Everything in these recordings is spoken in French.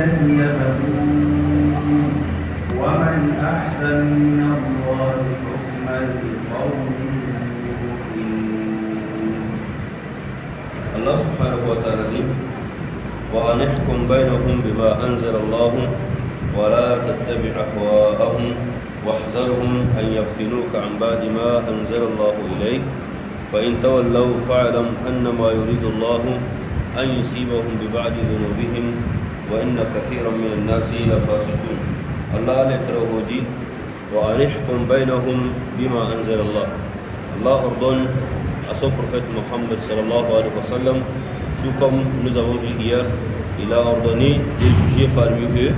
يبغون ومن أحسن من الله حكما لقوم يوقنون. الله سبحانه وتعالى وأن احكم بينهم بما أنزل الله ولا تتبع أهواءهم واحذرهم أن يفتنوك عن بعد ما أنزل الله إليك فإن تولوا فاعلم أنما يريد الله أن يصيبهم ببعض ذنوبهم وإن كثيرا من الناس لفاسقون. الله لتره دين وأن احكم بينهم بما أنزل الله. Allah ordonne à son prophète Mohammed sallallahu alayhi wa sallam, tout comme nous avons vu hier, il a ordonné de juger parmi eux,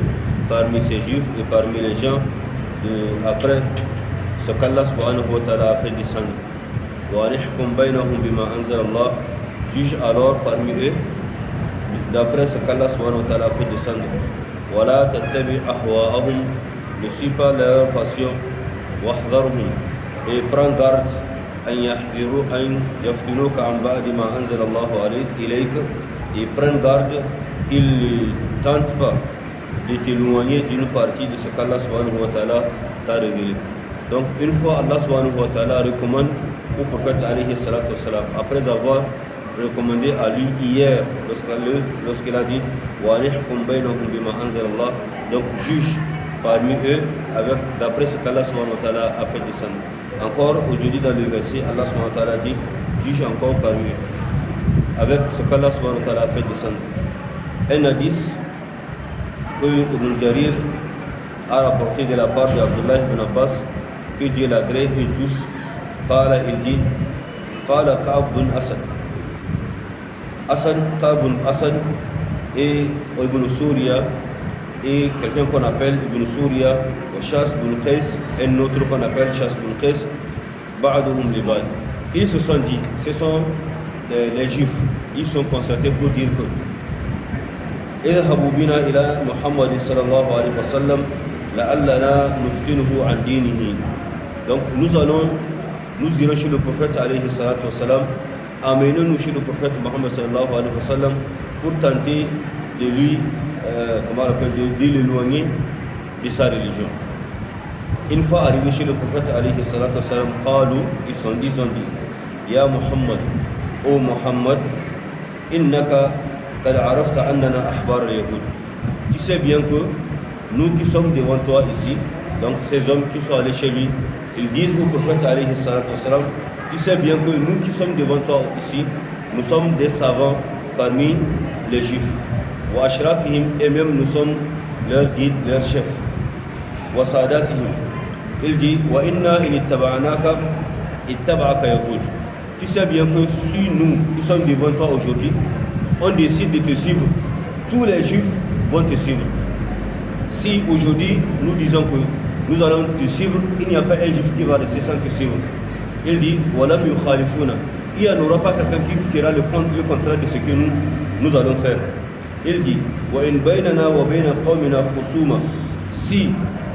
parmi ces juifs et parmi les gens, après ce qu'Allah subhanahu wa ta'ala a fait descendre. وَأَنِ احْكُمْ بَيْنَهُمْ بِمَا أَنزَلَ اللَّهُ. Juge alors parmi eux, d'après ce qu'Allah subhanahu wa ta'ala a fait descendre. وَلَا تَتَّبِعْ أَهْوَاءَهُمْ. Ne suis pas leur passion. وَاحْذَرْهُمْ. Et prends garde أن يفتنوك عن بعد ما أنزل الله إليك. Et prends garde qu'ils ne tentent pas de t'éloigner d'une partie de ce qu'Allah subhanahu wa ta'ala t'a révélé. Donc une fois Allah subhanahu wa ta'ala recommande au prophète alayhi salatu wassalam, après avoir recommandé à lui hier lorsqu'il a dit وَأَنِ احْكُمْ بَيْنَهُمْ بِمَا أَنزَلَ اللَّهُ, donc juge parmi eux avec d'après ce qu'Allah subhanahu wa ta'ala a fait descendre. Encore aujourd'hui dans le verset, Allah subhanahu wa ta'ala dit juge encore parmi eux avec ce qu'Allah subhanahu wa ta'ala a fait descendre. Un hadith que Ibn Jarir a rapporté de la part d'Abdullah ibn Abbas, que Dieu l'agrée et tous. Il dit Qala Ka'b bin Asad, Ka'b bin Asad et Ibn Souria, et quelqu'un qu'on appelle Ibn Souria, Shas bin Qais, un autre qu'on appelle Shas bin Qais, Ba'aduhum Libad. Ils se sont dit, ce sont les juifs, ils sont constatés pour dire que اذهبوا بنا إلى محمد صلى الله عليه وسلم لعلنا نفتنه عن دينه. Donc nous irons chez le prophète alayhi salatu wasalam, amenons-nous chez le prophète Mohammed sallallahu alayhi wa sallam pour tenter de lui de l'éloigner de sa religion. Une fois arrivé chez le prophète alayhi salatu wasalam, ils ont dit Ya Muhammad, ô Muhammad, innaka qad arafta annana ahbar al-yahud. Tu sais bien que nous qui sommes devant toi ici, donc ces hommes qui sont allés chez lui, ils disent au prophète alayhi salatu wassalam, tu sais bien que nous qui sommes devant toi ici, nous sommes des savants parmi les juifs. Wa ashrafihim, et même nous sommes leurs guides, leurs chefs. Wa sadatihim. Il dit wa inna in ittaba'naka ittaba'aka yahud. Tu sais bien que si nous qui sommes devant toi aujourd'hui, on décide de te suivre, tous les juifs vont te suivre. Si aujourd'hui nous disons que nous allons te suivre, il n'y a pas un juif qui va rester sans te suivre. Il dit Walam yukhalifuna. Il n'y aura pas quelqu'un qui fera le contraire de ce que nous allons faire. Il dit Wa in baynana wa bayna qawmina khusuma. Si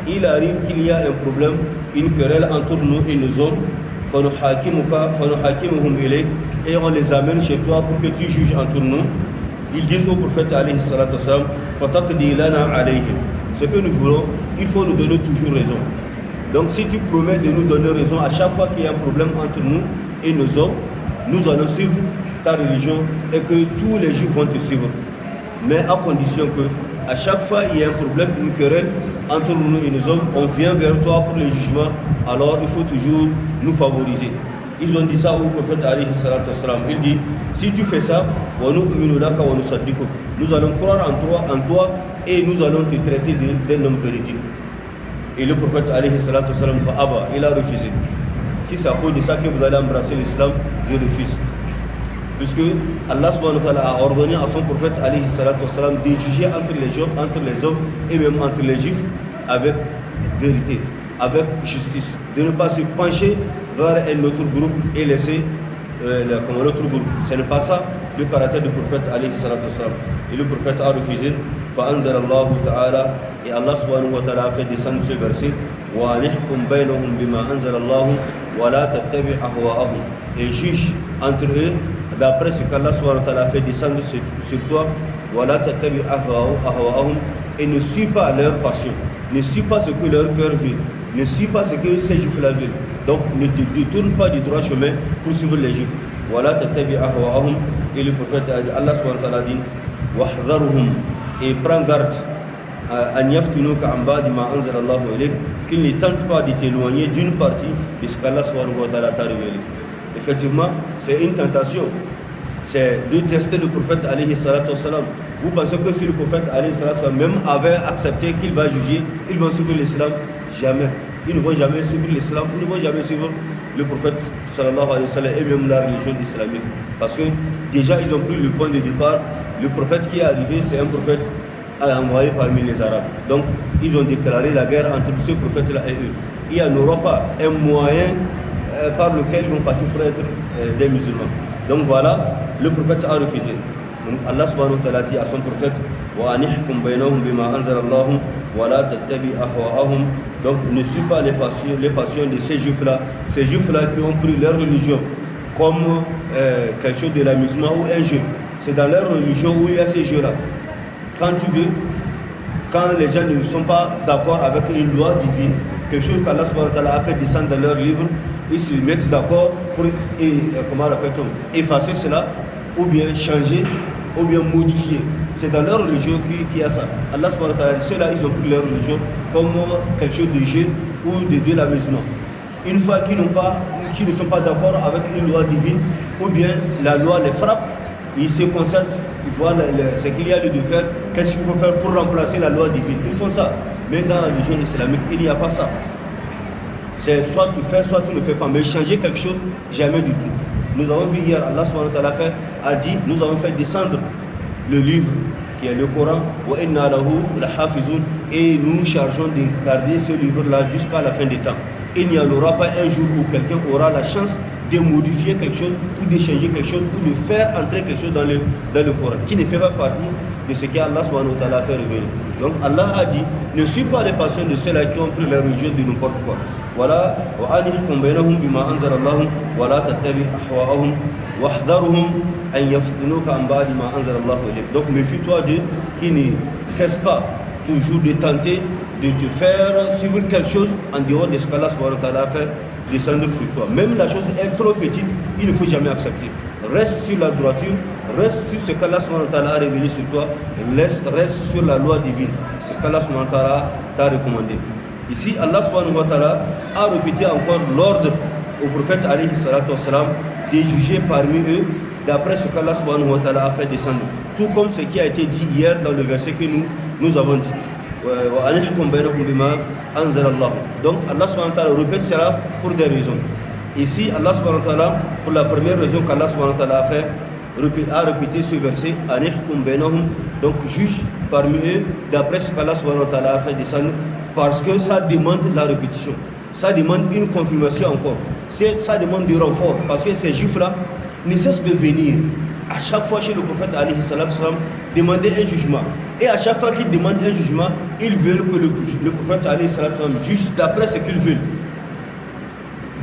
il arrive qu'il y a un problème, une querelle entre nous et nos hommes, fanuhakimuhum ilayk, et on les amène chez toi pour que tu juges entre nous. Ils disent au prophète alayhi salatu wassalam fataqdi lana alayhim. Ce que nous voulons, il faut nous donner toujours raison. Donc si tu promets de nous donner raison à chaque fois qu'il y a un problème entre nous et nos hommes, nous allons suivre ta religion et que tous les juifs vont te suivre. Mais à condition que à chaque fois il y a un problème, une querelle entre nous et nos hommes, on vient vers toi pour le jugement, alors il faut toujours nous favoriser. Ils ont dit ça au prophète alayhi salatu wassalam. Il dit, si tu fais ça, nous allons croire en toi et nous allons te traiter d'un homme véridique. Et le prophète alayhi salatu wassalam, il a refusé. Si c'est à cause de ça que vous allez embrasser l'islam, je refuse. Puisque Allah subhanahu wa ta'ala a ordonné à son prophète alayhi salatu wassalam de juger entre les hommes et même entre les juifs avec vérité, avec justice, de ne pas se pencher vers un autre groupe et laisser l'autre groupe. Ce n'est pas ça le caractère du prophète alayhi salatu wassalam. Et le prophète a refusé. فأنزل الله تعالى, et Allah subhanahu wa ta'ala a fait descendre ce verset وَأَنِحْكُمْ بَيْنَهُمْ بِمَا أَنزَلَ اللَّهُ وَلَا تَتَّبِعْ أَهْوَاءَهُمْ, et juge entre eux d'après ce qu'Allah subhanahu wa ta'ala a fait descendre sur toi, voilà, tattabi ahwa'ahum, et ne suis pas leur passion, ne suis pas ce que leur cœur veut, ne suis pas ce que ces juifs-là veulent. Donc ne te détourne pas du droit chemin pour suivre les juifs. Voilà, tattabi ahwa'ahum, et le prophète Allah subhanahu wa ta'ala dit wahdharuhum, et prends garde an yaftinuka an ba'di ma anzala Allahu ilayk, qu'ils ne tentent pas de t'éloigner d'une partie de ce qu'Allah subhanahu wa ta'ala t'a révélé. Effectivement, c'est une tentation, c'est de tester le prophète alayhi salatu wassalam. Vous pensez que si le prophète alayhi salatu wassalam même avait accepté qu'il va juger, ils vont suivre l'islam? Jamais. Ils ne vont jamais suivre l'islam, ils ne vont jamais suivre le prophète sallallahu alayhi wa sallam et même la religion islamique. Parce que déjà ils ont pris le point de départ. Le prophète qui est arrivé, c'est un prophète envoyé parmi les Arabes. Donc ils ont déclaré la guerre entre ce prophète-là et eux. Il n'y aura pas un moyen par lequel ils vont passer pour être des musulmans. Donc voilà, le prophète a refusé. Donc Allah subhanahu wa ta'ala dit à son prophète wa anihkum baynahum bima anzala Allah wa la tattabi ahwa'ahum. Donc ne suis pas les passions de ces juifs-là qui ont pris leur religion comme quelque chose de l'amusement ou un jeu. C'est dans leur religion où il y a ces jeux-là. Quand tu veux, quand les gens ne sont pas d'accord avec une loi divine, quelque chose qu'Allah subhanahu wa ta'ala a fait descendre dans leur livre, ils se mettent d'accord pour effacer cela, ou bien changer, ou bien modifier. C'est dans leur religion qu'il y a ça. Allah subhanahu wa ta'ala, ceux-là, ils ont pris leur religion comme quelque chose de jeu ou de l'amusement. Une fois qu'ils ne sont pas d'accord avec une loi divine, ou bien la loi les frappe, ils se concertent, ils voient ce qu'il y a lieu de faire, qu'est-ce qu'il faut faire pour remplacer la loi divine. Ils font ça. Mais dans la religion islamique, il n'y a pas ça. C'est soit tu fais, soit tu ne fais pas. Mais changer quelque chose, jamais du tout. Nous avons vu hier, Allah subhanahu wa ta'ala a dit, nous avons fait descendre le livre qui est le Coran, wa inna lahu lahafizun, et nous chargeons de garder ce livre-là jusqu'à la fin des temps. Il n'y en aura pas un jour où quelqu'un aura la chance de modifier quelque chose ou de changer quelque chose ou de faire entrer quelque chose dans le Coran qui ne fait pas partie de ce qu'Allah subhanahu wa ta'ala a fait révéler. Donc Allah a dit, ne suis pas les passions de ceux-là qui ont pris la religion de n'importe quoi. Voilà, wa anihkum baynahum bima anzala Allah wa la tattabi ahwa'ahum wahdharuhum an yaftinuka an ba'di ma anzala Allah ilayk. Donc méfie-toi d'eux qui ne cessent pas toujours de tenter de te faire suivre quelque chose en dehors de ce qu'Allah subhanahu wa ta'ala a fait descendre sur toi. Même la chose est trop petite, il ne faut jamais accepter. Reste sur la droiture, reste sur ce qu'Allah subhanahu wa ta'ala a révélé sur toi, reste sur la loi divine, c'est ce qu'Allah subhanahu wa ta'ala t'a recommandé. Ici, Allah subhanahu wa ta'ala a répété encore l'ordre au prophète alayhi salatu wassalam de juger parmi eux d'après ce qu'Allah subhanahu wa ta'ala a fait descendre. Tout comme ce qui a été dit hier dans le verset que nous avons dit. Donc Allah subhanahu wa ta'ala répète cela pour des raisons. Ici, Allah subhanahu wa ta'ala, pour la première raison qu'Allah subhanahu wa ta'ala a répété ce verset, donc juge parmi eux d'après ce qu'Allah subhanahu wa ta'ala a fait descendre, parce que ça demande la répétition, ça demande une confirmation encore, ça demande du renfort, parce que ces juifs-là ne cessent de venir à chaque fois chez le prophète alayhi salatu wasalam demander un jugement. Et à chaque fois qu'ils demandent un jugement, ils veulent que le prophète alayhi salatu wasalam juge d'après ce qu'ils veulent.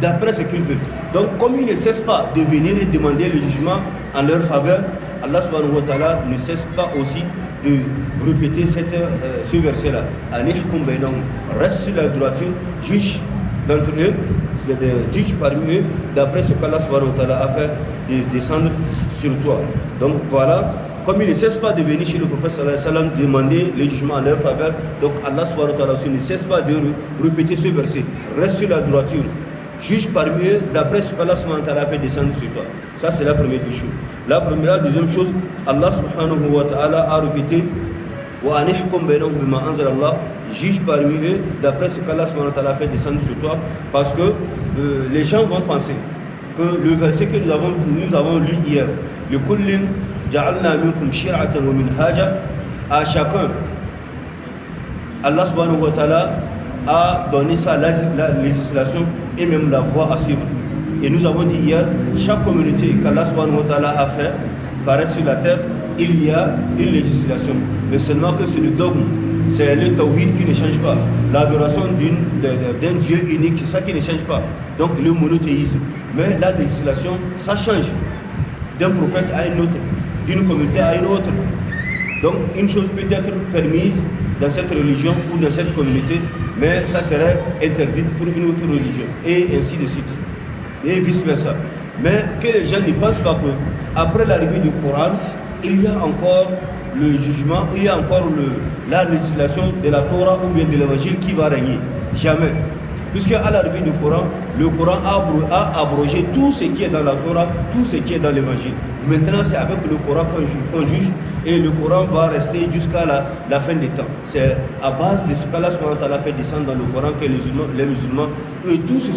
D'après ce qu'ils veulent. Donc comme ils ne cessent pas de venir et demander le jugement en leur faveur, Allah subhanahu wa ta'ala ne cesse pas aussi de répéter ce verset-là. Reste sur la droiture, juge d'entre eux, juge parmi eux, d'après ce qu'Allah subhanahu wa ta'ala a fait de descendre sur toi. Donc voilà, comme ils ne cessent pas de venir chez le prophète sallallahu alayhi wa sallam demander le jugement en leur faveur, donc Allah subhanahu wa ta'ala aussi ne cesse pas de répéter ce verset. Reste sur la droiture, juge parmi eux d'après ce qu'Allah subhanahu wa ta'ala a fait descendre sur toi. Ça c'est la première des choses. La deuxième chose, Allah subhanahu wa ta'ala a répété wa anihkum baynahum bima anzala Allah, juge parmi eux d'après ce qu'Allah subhanahu wa ta'ala a fait descendre sur toi, parce que les gens vont penser que le verset que nous avons lu hier, le kullin ja'alna minkum shir'atan wa minhaja, à chacun Allah subhanahu wa ta'ala a donné ça la législation et même la voie à suivre. Et nous avons dit hier, chaque communauté qu'Allah subhanahu wa ta'ala a fait paraître sur la terre, il y a une législation. Mais seulement que c'est le dogme, c'est le tawhid qui ne change pas. L'adoration d'un Dieu unique, c'est ça qui ne change pas. Donc le monothéisme. Mais la législation, ça change. d'un prophète à un autre, d'une communauté à une autre. Donc une chose peut être permise dans cette religion ou dans cette communauté, mais ça serait interdit pour une autre religion, et ainsi de suite, et vice-versa. Mais que les gens ne pensent pas qu'après l'arrivée du Coran, il y a encore le jugement, il y a encore la législation de la Torah ou bien de l'évangile qui va régner. Jamais. Puisque à l'arrivée du Coran, le Coran a abrogé tout ce qui est dans la Torah, tout ce qui est dans l'évangile. Maintenant, c'est avec le Coran qu'on juge, et le Coran va rester jusqu'à la fin des temps. C'est à base de ce qu'Allah subhanahu wa ta'ala fait descendre dans le Coran que les musulmans et tous ceux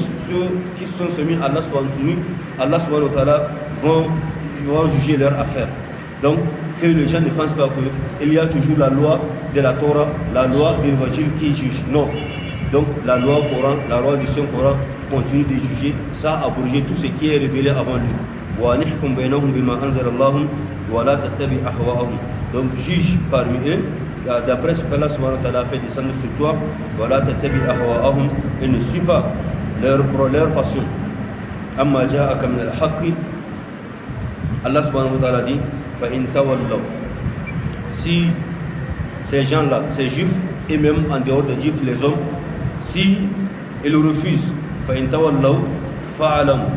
qui sont soumis à Allah subhanahu wa ta'ala vont juger leur affaire. Donc, que les gens ne pensent pas qu'il y a toujours la loi de la Torah, la loi de l'évangile qui juge. Non. Donc, la loi Coran, la loi du Saint-Coran continue de juger, ça a abrogé tout ce qui est révélé avant lui. Donc, juge parmi eux, d'après ce qu'Allah subhanahu wa ta'ala a fait descendre sur toi, et ne suis pas leur passion. Amma ja'aka min al-haqq, Allah subhanahu wa ta'ala dit, si ces gens-là, ces juifs, et même en dehors des juifs, les hommes, si ils refusent,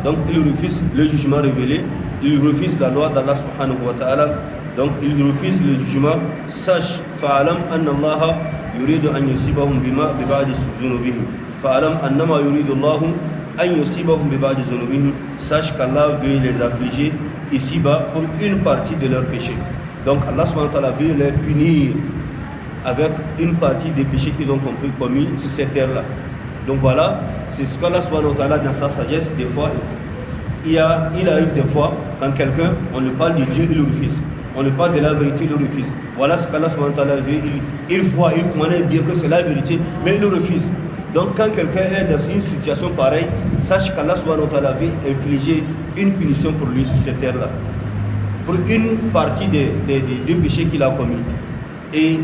donc ils refusent le jugement révélé, ils refusent la loi d'Allah subhanahu wa ta'ala, donc ils refusent le jugement, sache, fa'alam anna Allah yuridu an yusibahum bima biba'di zunubihim, fa'alam annama yuridu Allah an yusibahum biba'di zunubihim, sache qu'Allah veut les affliger ici-bas pour une partie de leurs péchés. Donc Allah subhanahu wa ta'ala veut les punir avec une partie des péchés qu'ils ont commis sur cette terre-là. Donc voilà, c'est ce qu'Allah subhanahu wa ta'ala dans sa sagesse, des fois, il arrive des fois, quand quelqu'un, on lui parle de Dieu, il le refuse. On lui parle de la vérité, il le refuse. Voilà ce qu'Allah subhanahu wa ta'ala veut. Il voit, il connaît bien que c'est la vérité, mais il le refuse. Donc quand quelqu'un est dans une situation pareille, sache qu'Allah subhanahu wa ta'ala veut infliger une punition pour lui sur cette terre-là, pour une partie des péchés qu'il a commis. Et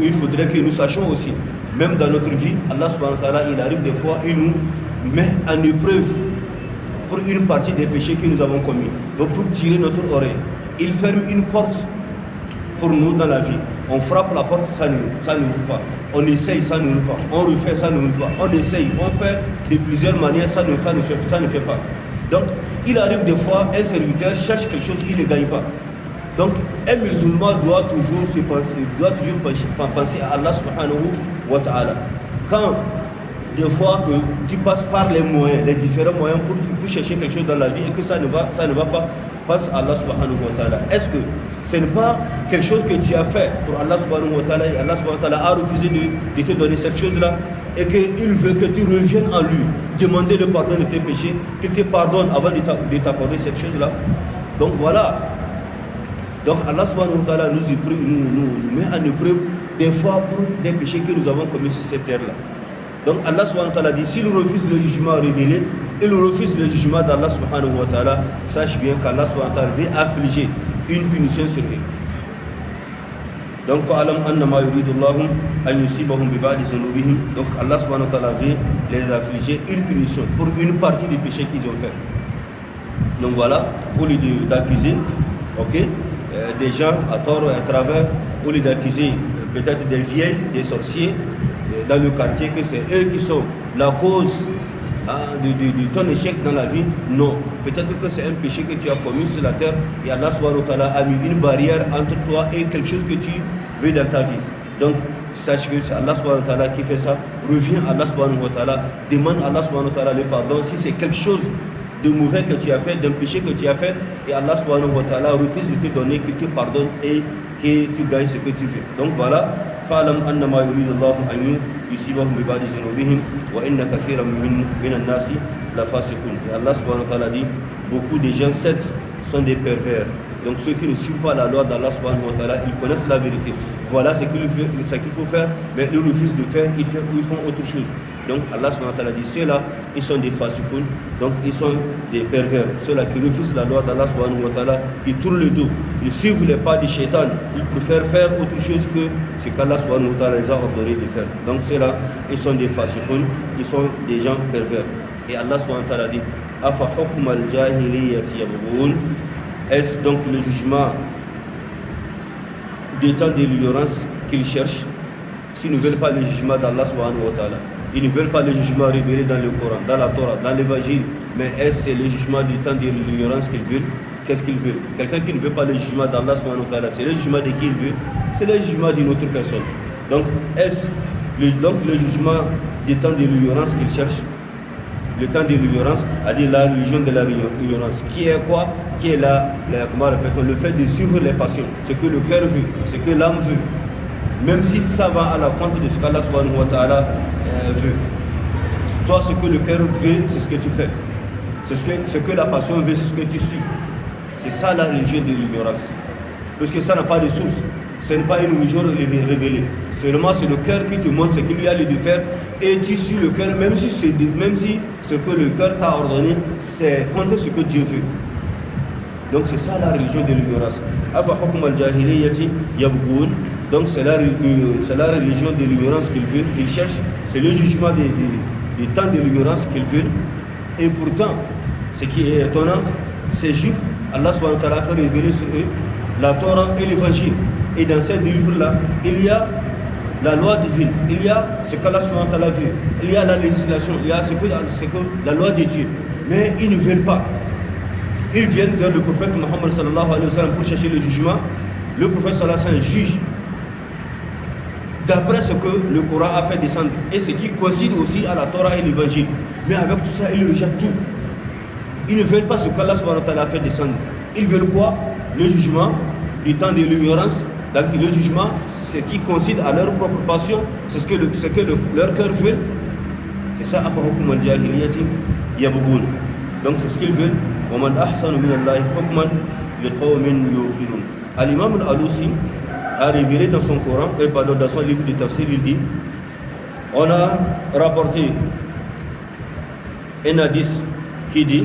il faudrait que nous sachions aussi, même dans notre vie, Allah subhanahu wa ta'ala, il arrive des fois, il nous met en épreuve pour une partie des péchés que nous avons commis. Donc pour tirer notre oreille, il ferme une porte pour nous dans la vie. On frappe la porte, ça n'ouvre pas. On essaye, ça n'ouvre pas. On refait, ça n'ouvre pas. On essaye, on fait de plusieurs manières, ça ne fait pas. Donc il arrive des fois, un serviteur cherche quelque chose, il ne gagne pas. Donc, un musulman doit toujours penser à Allah subhanahu wa ta'ala. Quand, des fois, que tu passes par les moyens, les différents moyens pour chercher quelque chose dans la vie et que ça ne va pas, passe à Allah subhanahu wa ta'ala. Est-ce que ce n'est pas quelque chose que tu as fait pour Allah subhanahu wa ta'ala et Allah subhanahu wa ta'ala a refusé de te donner cette chose-là et qu'il veut que tu reviennes en lui, demander le pardon de tes péchés, qu'il te pardonne avant de t'accorder cette chose-là. Donc voilà. Donc Allah subhanahu wa ta'ala nous met en épreuve des fois pour des péchés que nous avons commis sur cette terre-là. Donc Allah subhanahu wa ta'ala dit, s'il refuse le jugement révélé, il refuse le jugement d'Allah subhanahu wa ta'ala, sache bien qu'Allah subhanahu wa ta'ala veut affliger une punition sur lui. Donc fa'alam annama yuridu Allah an yusibahum bi ba'di zunubihim. Donc Allah subhanahu wa ta'ala veut les affliger une punition pour une partie des péchés qu'ils ont fait. Donc voilà, au lieu d'accuser, ok, des gens à tort et à travers, au lieu d'accuser peut-être des vieilles, des sorciers dans le quartier, que c'est eux qui sont la cause de ton échec dans la vie. Non, peut-être que c'est un péché que tu as commis sur la terre et Allah subhanahu wa ta'ala a mis une barrière entre toi et quelque chose que tu veux dans ta vie. Donc sache que c'est Allah subhanahu wa ta'ala qui fait ça. Reviens à Allah subhanahu wa ta'ala, demande à Allah subhanahu wa ta'ala le pardon si c'est quelque chose de mauvais que tu as fait, d'un péché que tu as fait, et Allah subhanahu wa ta'ala refuse de te donner, qu'il te pardonne et que tu gagnes ce que tu veux. Donc voilà, fa'alam annama yuridu Allah an yusibahum bi ba'di zunubihim wa inna kathiran minan nasi la fasiqun. Et Allah subhanahu wa ta'ala dit, beaucoup de gens, certes, sont des pervers. Donc ceux qui ne suivent pas la loi d'Allah subhanahu wa ta'ala, ils connaissent la vérité. Voilà ce qu'il faut faire, mais ils refusent de faire, ils font autre chose. Donc Allah subhanahu wa ta'ala dit, ceux-là, ils sont des fasikoun, donc ils sont des pervers. Ceux-là qui refusent la loi d'Allah subhanahu wa ta'ala, ils tournent le dos, ils suivent les pas du shaitan, ils préfèrent faire autre chose que ce qu'Allah subhanahu wa ta'ala les a ordonné de faire. Donc ceux-là, ils sont des fasikoun, ils sont des gens pervers. Et Allah subhanahu wa ta'ala dit, afa hukm al-jahiliyyati yabghun. Est-ce donc le jugement des temps de l'ignorance qu'ils cherchent? S'ils ne veulent pas le jugement d'Allah subhanahu wa ta'ala, ils ne veulent pas le jugement révélé dans le Coran, dans la Torah, dans l'évangile, mais est-ce que c'est le jugement du temps de l'ignorance qu'ils veulent? Qu'est-ce qu'ils veulent? Quelqu'un qui ne veut pas le jugement d'Allah subhanahu wa ta'ala, c'est le jugement de qui il veut? C'est le jugement d'une autre personne. Donc est-ce le jugement du temps de l'ignorance qu'ils cherchent? Le temps de l'ignorance, c'est-à-dire la religion de la ignorance. Qui est quoi? Qui est le fait de suivre les passions, ce que le cœur veut, ce que l'âme veut. Même si ça va à la compte de ce qu'Allah subhanahu wa ta'ala veut. Toi, ce que le cœur veut, c'est ce que tu fais. Ce que la passion veut, c'est ce que tu suis. C'est ça la religion de l'ignorance. Parce que ça n'a pas de source. Ce n'est pas une religion révélée. Seulement, c'est le cœur qui te montre ce qu'il y a lieu de faire et tu suis le cœur, même si ce que le cœur t'a ordonné, c'est contre ce que Dieu veut. Donc, c'est ça la religion de l'ignorance. Donc, c'est la religion de l'ignorance qu'ils veulent, qu'ils cherchent. C'est le jugement des temps de l'ignorance qu'ils veulent. Et pourtant, ce qui est étonnant, ces juifs, Allah subhanahu wa ta'ala a fait révéler sur eux la Torah et l'évangile. Et dans ces deux livres-là, il y a la loi divine, il y a ce qu'Allah subhanahu wa ta'ala veut, il y a la législation, il y a ce que la loi de Dieu. Mais ils ne veulent pas. Ils viennent vers le prophète Muhammad sallallahu alayhi wa sallam pour chercher le jugement. Le prophète sallallahu alayhi wa sallam juge d'après ce que le Coran a fait descendre et ce qui coïncide aussi à la Torah et l'évangile. Mais avec tout ça, ils rejettent tout. Ils ne veulent pas ce qu'Allah subhanahu wa ta'ala a fait descendre. Ils veulent quoi? Le jugement du temps de l'ignorance. Donc le jugement, c'est ce qui coïncide à leur propre passion, c'est ce que leur cœur veut. C'est ça, donc c'est ce qu'ils veulent. Al-Imam al-Alusi a révélé dans son Coran, dans son livre de tafsir, il dit, on a rapporté un hadith qui dit,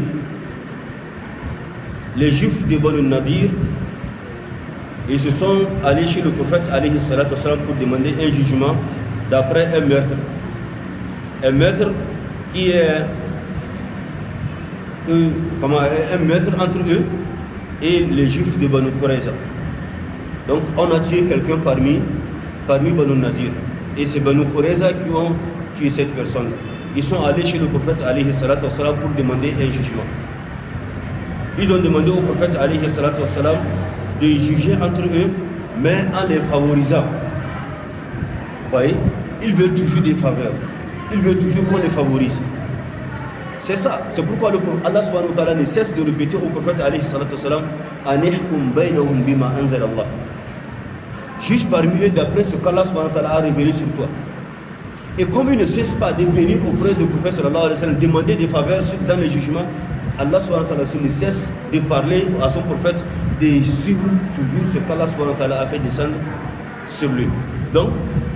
les juifs de Banu Nadir, ils se sont allés chez le prophète alayhi salatu wassalam pour demander un jugement d'après un meurtre. Un meurtre qui est un meurtre entre eux et les juifs de Banu Qurayza. Donc on a tué quelqu'un parmi Banu Nadir. Et c'est Banu Qurayza qui ont tué cette personne. Ils sont allés chez le prophète alayhi salatu wassalam pour demander un jugement. Ils ont demandé au prophète alayhi salatu wassalam de juger entre eux, mais en les favorisant. Vous voyez, ils veulent toujours des faveurs. Ils veulent toujours qu'on les favorise. C'est ça. C'est pourquoi Allah subhanahu wa ta'ala ne cesse de répéter au prophète alayhi salatu wassalam, Anihkum baynahum bima anzal Allah. Juge parmi eux d'après ce qu'Allah subhanahu wa ta'ala a révélé sur toi. Et comme il ne cesse pas de venir auprès du prophète sallallahu alayhi wa sallam demander des faveurs dans les jugements, Allah subhanahu wa ta'ala ne cesse de parler à son prophète, de suivre toujours ce qu'Allah subhanahu wa ta'ala a fait descendre sur lui. Donc,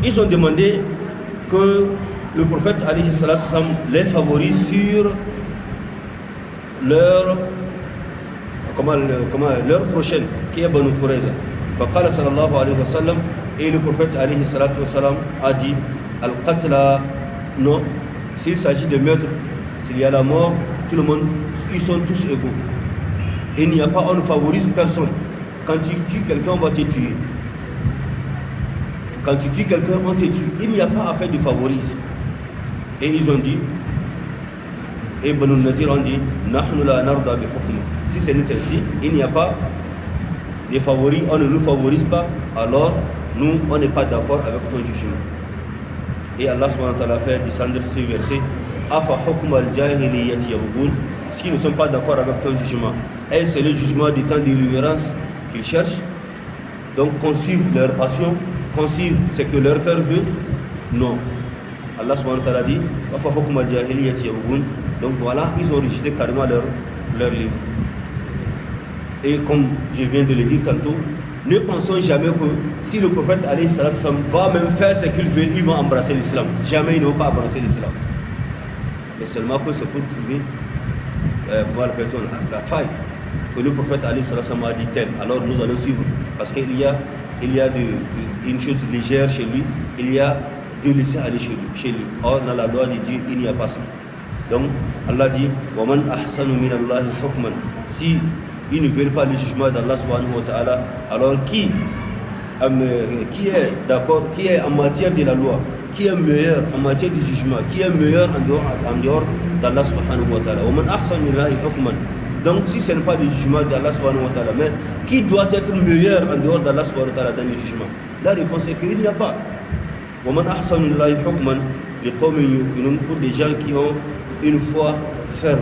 ils ont demandé que le prophète alayhi salatu wassalam les favorise sur leur prochaine, qui est Banu Qurayza. Faqala sallallahu alayhi wa sallam, et le prophète alayhi salatu wassalam a dit, Al-Qatla, non, s'il s'agit de meurtre, s'il y a la mort, tout le monde, ils sont tous égaux. Et il n'y a pas, on ne favorise personne. Quand tu tues quelqu'un, on va te tuer. Quand tu tues quelqu'un, on te tue. Il n'y a pas affaire de favorisme. Et ils ont dit, et Banu Nadir ont dit, Nahnu la narda bi hukm. Si c'est ainsi, il n'y a pas de favoris, on ne nous favorise pas, alors nous, on n'est pas d'accord avec ton jugement. Et Allah subhanahu wa ta'ala fait descendre ce verset, Afa hukm al-jahiliyyati yabghun. S'ils ne sont pas d'accord avec ton jugement, et c'est le jugement du temps de l'ignorance qu'ils cherchent, donc qu'on suive leur passion, qu'on suive ce que leur cœur veut. Non. Allah subhanahu wa ta'ala dit, Afa hukm al-jahiliyyati yabghun. Donc voilà, ils ont rejeté carrément leur livre. Et comme je viens de le dire tantôt, ne pensons jamais que si le prophète alayhi salatu wassalam va même faire ce qu'il veut, ils vont embrasser l'islam. Jamais ils n'ont pas embrassé l'islam. Mais seulement que c'est pour trouver la faille que le prophète alayhi salatu wassalam a dit tel. Alors nous allons suivre. Parce qu'il y a une chose légère chez lui, il y a de laisser aller chez lui. Or dans la loi de Dieu, il n'y a pas ça. Donc Allah dit, Waman ahsanu min Allahi hukman. Si ils ne veulent pas le jugement d'Allah subhanahu wa ta'ala. Alors qui est d'accord, qui est en matière de la loi, qui est meilleur en matière du jugement, qui est meilleur en dehors d'Allah subhanahu wa ta'ala. وَمَنْ أَحْسَنُ مِنَ اللَّهِ حُكْمًا. Donc si ce n'est pas le jugement d'Allah subhanahu wa ta'ala, mais qui doit être meilleur en dehors d'Allah subhanahu wa ta'ala dans le jugement? La réponse est qu'il n'y a pas. وَمَنْ أَحْسَنُ مِنَ اللَّهِ حُكْمًا لِقَوْمٍ يُوقِنُونَ. Pour des gens qui ont une foi ferme.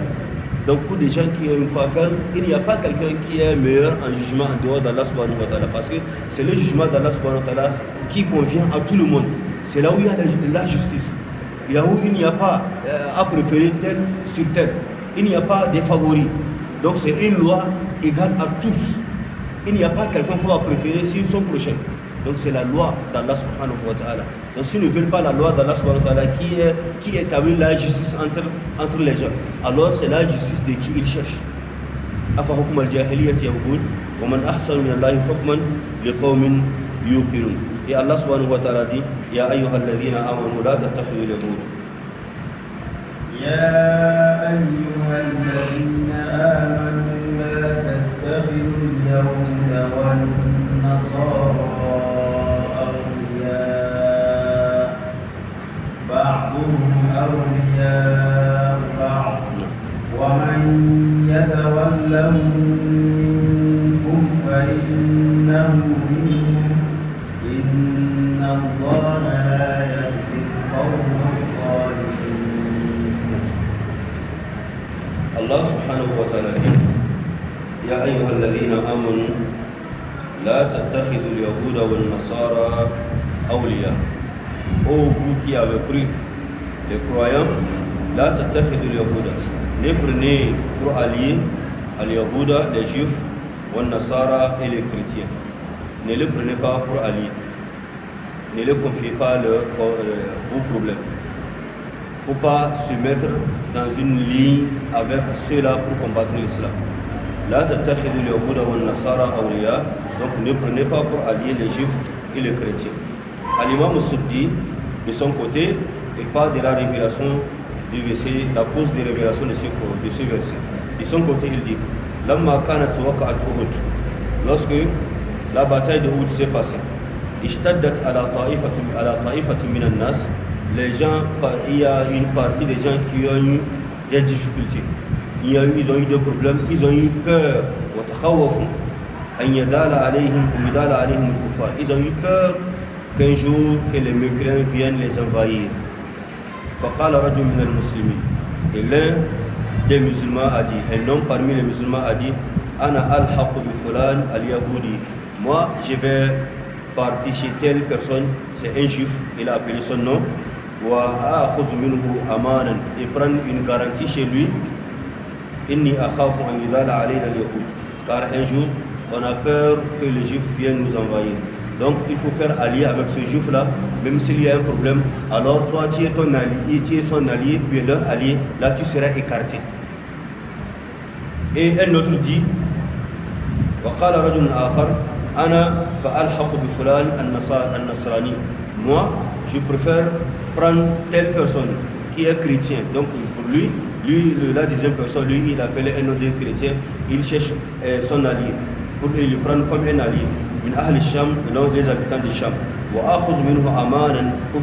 Donc pour des gens qui ont une foi ferme, il n'y a pas quelqu'un qui est meilleur en jugement en dehors d'Allah subhanahu wa ta'ala. Parce que c'est le jugement d'Allah subhanahu wa ta'ala qui convient à tout le monde. C'est là où il y a la justice. Il y a où il n'y a pas à préférer tel sur tel. Il n'y a pas de favoris. Donc c'est une loi égale à tous. Il n'y a pas quelqu'un qu'on va préférer sur son prochain. Donc c'est la loi d'Allah subhanahu wa ta'ala. Donc s'ils ne veulent pas la loi d'Allah subhanahu wa ta'ala qui établit la justice entre les gens, alors c'est la justice de qui ils cherchent. Afa hukm al-jahiliyyati yabghun wa man ahsanu min Allahi hukman liqawmin yuqinun. Et Allah subhanahu wa ta'ala dit: Ya ayyuhalladhina amanu la tattakhidhu al-yahud. يا أيها الذين آمنوا لا تتخذوا اليهود والنصارى أولياء بعضهم أولياء بعض ومن يتولهم منكم فإنه منهم إن الله لا يهدي القوم الظالمين. Allah subhanahu wa ta'ala dit: Ya ayyuhalladhina amanu la tattakhidhu al-yahuda wan-nasara awliya. Ô vous qui avez cru, les croyants, la tattakhidhu al-yahuda, ne prenez pour alliés al-yahuda, les juifs, wan-nasara et les chrétiens. Ne les prenez pas pour alliés. Ne les confiez pas vos problèmes. Il ne faut pas se mettre dans une ligne avec ceux-là pour combattre l'islam. La tattakhidhu al-yahuda wan-nasara awliya. Donc ne prenez pas pour alliés les juifs et les chrétiens. Al-Imam al-Subdi, de son côté, il parle de la révélation du verset, la cause de révélation de ce verset. De son côté, il dit: Lamma kanat waqa'at Uhud. Lorsque la bataille de Uhud s'est passée, ishtaddat ala ta'ifatin min an-nas. Les gens, il y a une partie des gens qui ont eu des difficultés. Ils ont eu des problèmes, ils ont eu peur. Ils ont eu peur qu'un jour que les mécréants viennent les envahir. Et l'un des musulmans a dit, un homme parmi les musulmans a dit: Ana al-haqq bi fulan al-yahudi. Moi, je vais partir chez telle personne, c'est un juif, il a appelé son nom. Et prendre une garantie chez lui. Car un jour on a peur que les juifs viennent nous envahir. Donc il faut faire allié avec ce juif là, même s'il y a un problème. Alors toi tu es ton allié, tu es son allié, puis leur allié, là tu seras écarté. Et un autre dit: moi je préfère prendre telle personne qui est chrétien. Donc pour lui, la deuxième personne, lui, il appelait un autre chrétien, il cherche son allié, pour lui, le prendre comme un allié. Min Ahl Sham, les habitants de Sham. Pour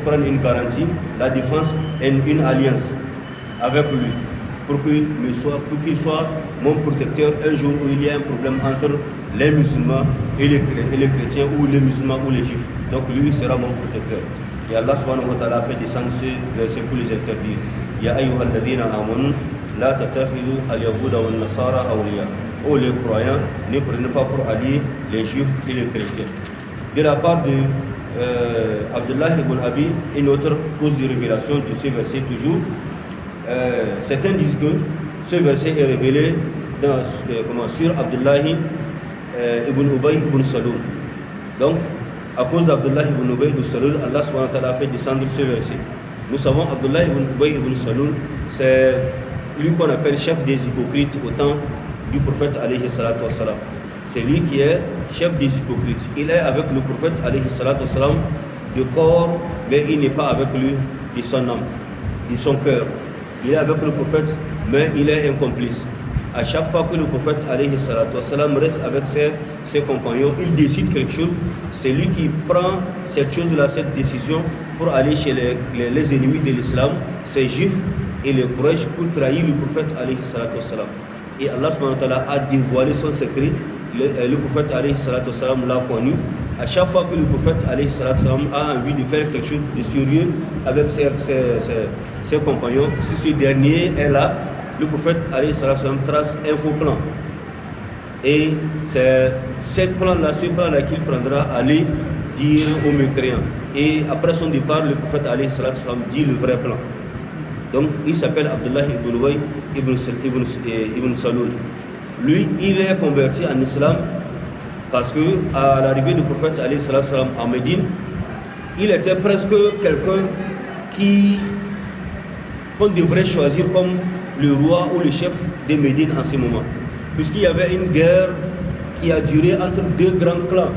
prendre une garantie, la défense et une alliance avec lui, pour qu'il soit mon protecteur un jour où il y a un problème entre les musulmans et les chrétiens, ou les musulmans ou les juifs. Donc lui sera mon protecteur. Et Allah subhanahu wa ta'ala fait descendre ce verset pour les interdire. Ya ayyuhalladhina amanu la tattakhidhu al-yahuda wan-nasara awliya. Oh les croyants, ne prenez pas pour alliés les juifs et les chrétiens. De la part de Abdullah ibn Abi, une autre cause de révélation de ce verset toujours, certains disent que ce verset est révélé sur Abdullah ibn Ubay ibn Salul. Donc à cause d'Abdullah ibn Ubay ibn Salul, Allah subhanahu wa ta'ala a fait descendre ce verset. Nous savons Abdullah ibn Ubay ibn Salul, c'est lui qu'on appelle chef des hypocrites au temps du prophète alayhi salatu wassalam. C'est lui qui est chef des hypocrites. Il est avec le prophète alayhi salatu wassalam de corps, mais il n'est pas avec lui de son âme, de son cœur. Il est avec le prophète, mais il est un complice. à chaque fois que le prophète alayhi salatu wassalam reste avec ses compagnons, il décide quelque chose, c'est lui qui prend cette chose-là, cette décision pour aller chez les ennemis de l'islam, ces juifs et les Quraysh, pour trahir le prophète alayhi salatu wassalam. Et Allah subhanahu wa ta'ala a dévoilé son secret. Le prophète alayhi salatu wassalam l'a connu. À chaque fois que le prophète alayhi salatu wassalam a envie de faire quelque chose de sérieux avec ses compagnons, si ce dernier est là, le prophète alayhi salatu wassalam trace un faux plan. Et c'est ce plan-là qu'il prendra à aller dire aux mécréants. Et après son départ, le prophète alayhi salatu wassalam dit le vrai plan. Donc il s'appelle Abdullah ibn Ubay ibn Salul. Lui, il est converti en islam parce que à l'arrivée du prophète alayhi salatu wassalam à Médine, il était presque quelqu'un qui on devrait choisir comme le roi ou le chef de Médine en ce moment. Puisqu'il y avait une guerre qui a duré entre deux grands clans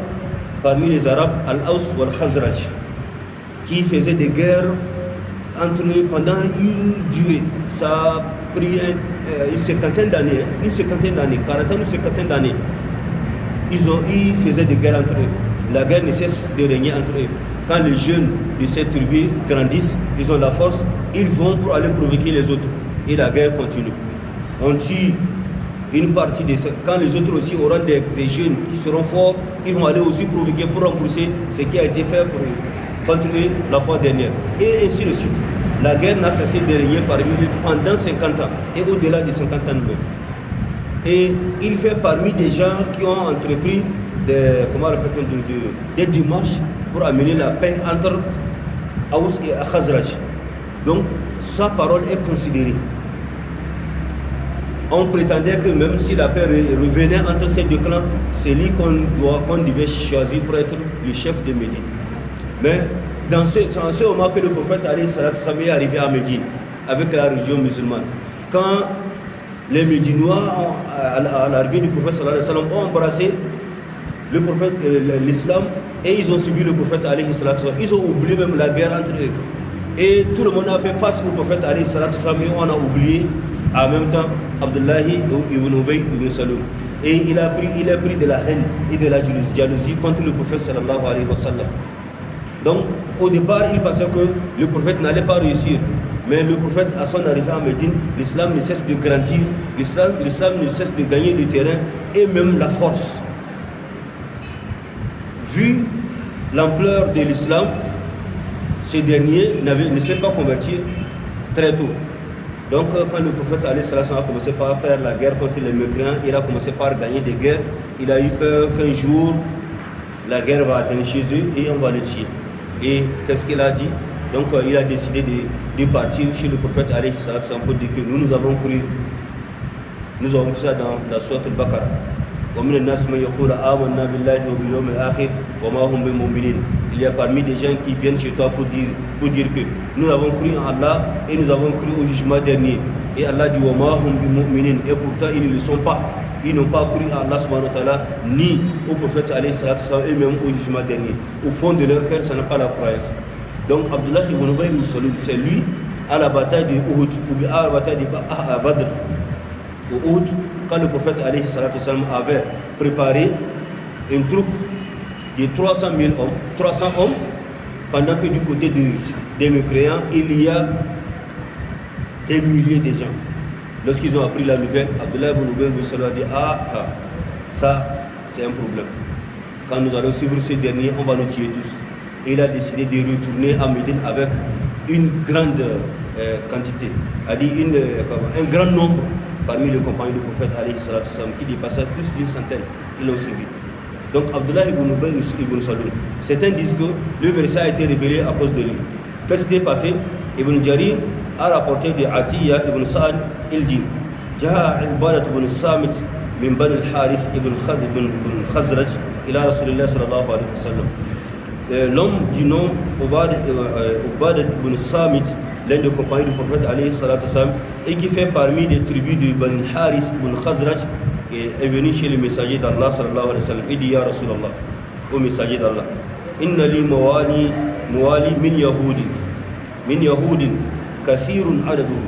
parmi les Arabes, Al-Aws ou Al-Khazraj, qui faisaient des guerres entre eux pendant une durée. Ça a pris une cinquantaine d'années, une cinquantaine d'années. Ils faisaient des guerres entre eux. La guerre ne cesse de régner entre eux. Quand les jeunes de cette tribu grandissent, ils ont la force, ils vont pour aller provoquer les autres. Et la guerre continue. On tue une partie de ceux. Quand les autres aussi auront des jeunes qui seront forts, ils vont aller aussi provoquer pour rembourser ce qui a été fait contre eux la fois dernière. Et ainsi de suite. La guerre n'a cessé de régner parmi eux pendant 50 ans et au-delà de 50 ans même. Et il fait parmi des gens qui ont entrepris des démarches pour amener la paix entre Aous et Khazraj. Donc sa parole est considérée. On prétendait que même si la paix revenait entre ces deux clans, c'est lui qu'on devait choisir pour être le chef de Médine. Mais dans ce moment que le prophète alayhi salatu wassalam est arrivé à Médine avec la religion musulmane, quand les Médinois, à l'arrivée du prophète sallallahu alayhi wa sallam, ont embrassé le prophète, l'islam, et ils ont suivi le prophète alayhi salatu wassalam, ils ont oublié même la guerre entre eux. Et tout le monde a fait face au prophète alayhi salatu wassalam, et on a oublié en même temps Abdullah ibn Ubay ibn Salul. Et il a pris de la haine et de la jalousie contre le prophète sallallahu alayhi wa sallam. Donc au départ, il pensait que le prophète n'allait pas réussir. Mais le prophète, à son arrivée à Médine, l'islam ne cesse de grandir, l'islam ne cesse de gagner du terrain et même la force. Vu l'ampleur de l'islam, ce dernier ne s'est pas converti très tôt. Donc quand le prophète a commencé par faire la guerre contre les mécréants, il a commencé par gagner des guerres. Il a eu peur qu'un jour, la guerre va atteindre chez eux et on va les tuer. Et qu'est-ce qu'il a dit? Donc il a décidé de partir chez le prophète pour dire que nous avons cru. Nous avons fait ça dans la sourate Al-Baqarah. Il y a parmi des gens qui viennent chez toi pour dire que nous avons cru en Allah et nous avons cru au jugement dernier. Et Allah dit et pourtant ils ne le sont pas. Ils n'ont pas cru à Allah subhanahu wa ta'ala ni au prophète et même au jugement dernier. Au fond de leur cœur, ça n'a pas la croyance. Donc Abdullah ibn Ubay ibn Salul, c'est lui à la bataille de Uhud ou à la bataille de Badr. Au Uhud, quand le prophète avait préparé une troupe de 300 hommes, pendant que du côté des mécréants, il y a des milliers de gens. Lorsqu'ils ont appris la nouvelle, Abdullah ibn Ubay ibn Salul a dit ça c'est un problème. Quand nous allons suivre ce dernier, on va nous tuer tous. Et il a décidé de retourner à Médine avec une grande quantité, un grand nombre parmi les compagnons du prophète qui dépassait plus d'une centaine. Ils l'ont suivi. Donc Abdullah ibn Ubay ibn Salul, certains disent que le verset a été révélé à cause de lui. Qu'est-ce qui s'est passé? Ibn Jarir a rapporté de Atiyya ibn Sa'ad, il dit Jaha Ubadat ibn Samit min Bani al-Harith ibn Khazraj ila Rasulullah sallallahu alayhi wa sallam. L'homme du nom Ubadat ibn Samit, l'un des compagnons du prophète alayhi salatu wasalam, et qui fait parmi des tribus de Bani Harith ibn Khazraj, est venu chez le messager d'Allah sallallahu alayhi wa sallam. Il dit Ya Rasulallah, au messager d'Allah, Inna li mawali min yahudin kathirun adaduhum.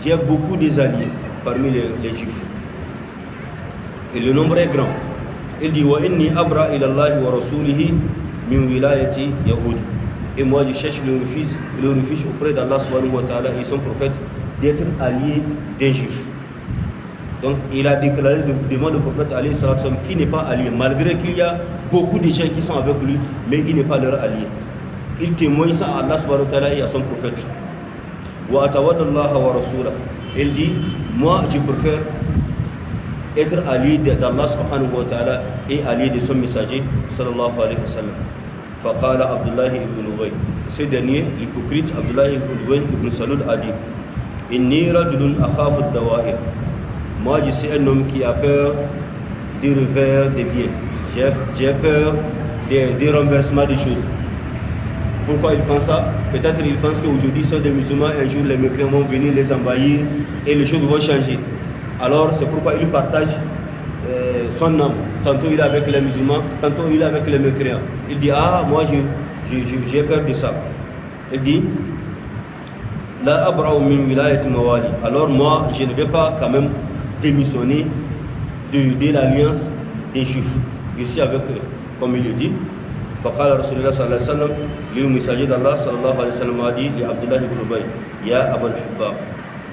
J'ai beaucoup des alliés parmi les juifs. Et le nombre est grand. Il dit wa inni abra ila Allah wa rasulihi min wilayati Yahoud. Et moi je cherche le refuge auprès d'Allah subhanahu wa ta'ala et son prophète d'être allié d'un juif. Donc il a déclaré devant le prophète alayhi salatu wasallam qui n'est pas allié, malgré qu'il y a beaucoup de gens qui sont avec lui, mais il n'est pas leur allié. Il témoigne ça à Allah subhanahu wa ta'ala et à son prophète. Wa atawadda Allah wa rasulahu. Il dit, moi je préfère être allié d'Allah subhanahu wa ta'ala et allié de son messager sallallahu alayhi wa sallam. Faqala Abdullah ibn Ubay. Ce dernier, l'hypocrite Abdullah ibn Ubay ibn Salul a dit, inni rajulun akhafu ad-dawa'ir. Moi je suis un homme qui a peur du revers des biens. J'ai peur des renversements des choses. Pourquoi il pense ça? Peut-être il pense qu'aujourd'hui sont des musulmans, un jour les mécréants vont venir les envahir et les choses vont changer. Alors c'est pourquoi il partage son âme. Tantôt il est avec les musulmans, tantôt il est avec les mécréants. Il dit, ah moi j'ai peur de ça. Il dit, la abra'u min wilayati mawali. Alors moi je ne vais pas quand même démissionner de l'alliance des juifs. Je suis avec eux, comme il le dit. فقال رسول الله صلى الله عليه وسلم le messager d'Allah صلى الله عليه وسلم a dit à Abdullah ibn Ubay, ya Abul Hibba,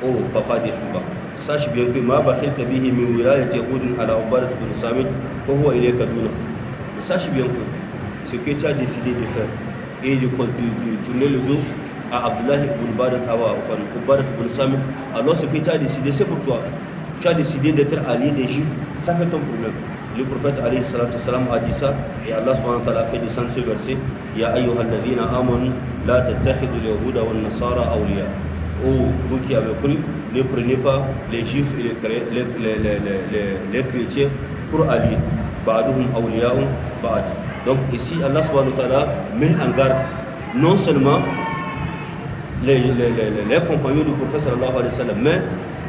oh papa des Hibba, sache bien que ma bakhilta bihi min wilayati Yahud ala Ubadah ibn Samit fa huwa ilayka duna. Sache bien que ce que tu as décidé de faire et de tourner le dos à Abdullah ibn Ubadah ibn Samit, alors ce que tu as décidé c'est pour toi. Tu as décidé d'être allié des Juifs, ça fait ton problème. Le prophète alayhi salatu wasalam a dit ça et Allah subhanahu wa ta'ala a fait descendre ce verset, ya ayyuhalladhina amanu la tattakhidul yahuda wan nasara awliya. Oh, vous qui avez cru, ne prenez pas les juifs et les chrétiens pour alliés. Ba'duhum awliya'un ba'd. Donc ici Allah subhanahu wa ta'ala met en garde non seulement les compagnons du prophète sallallahu alayhi wa sallam, mais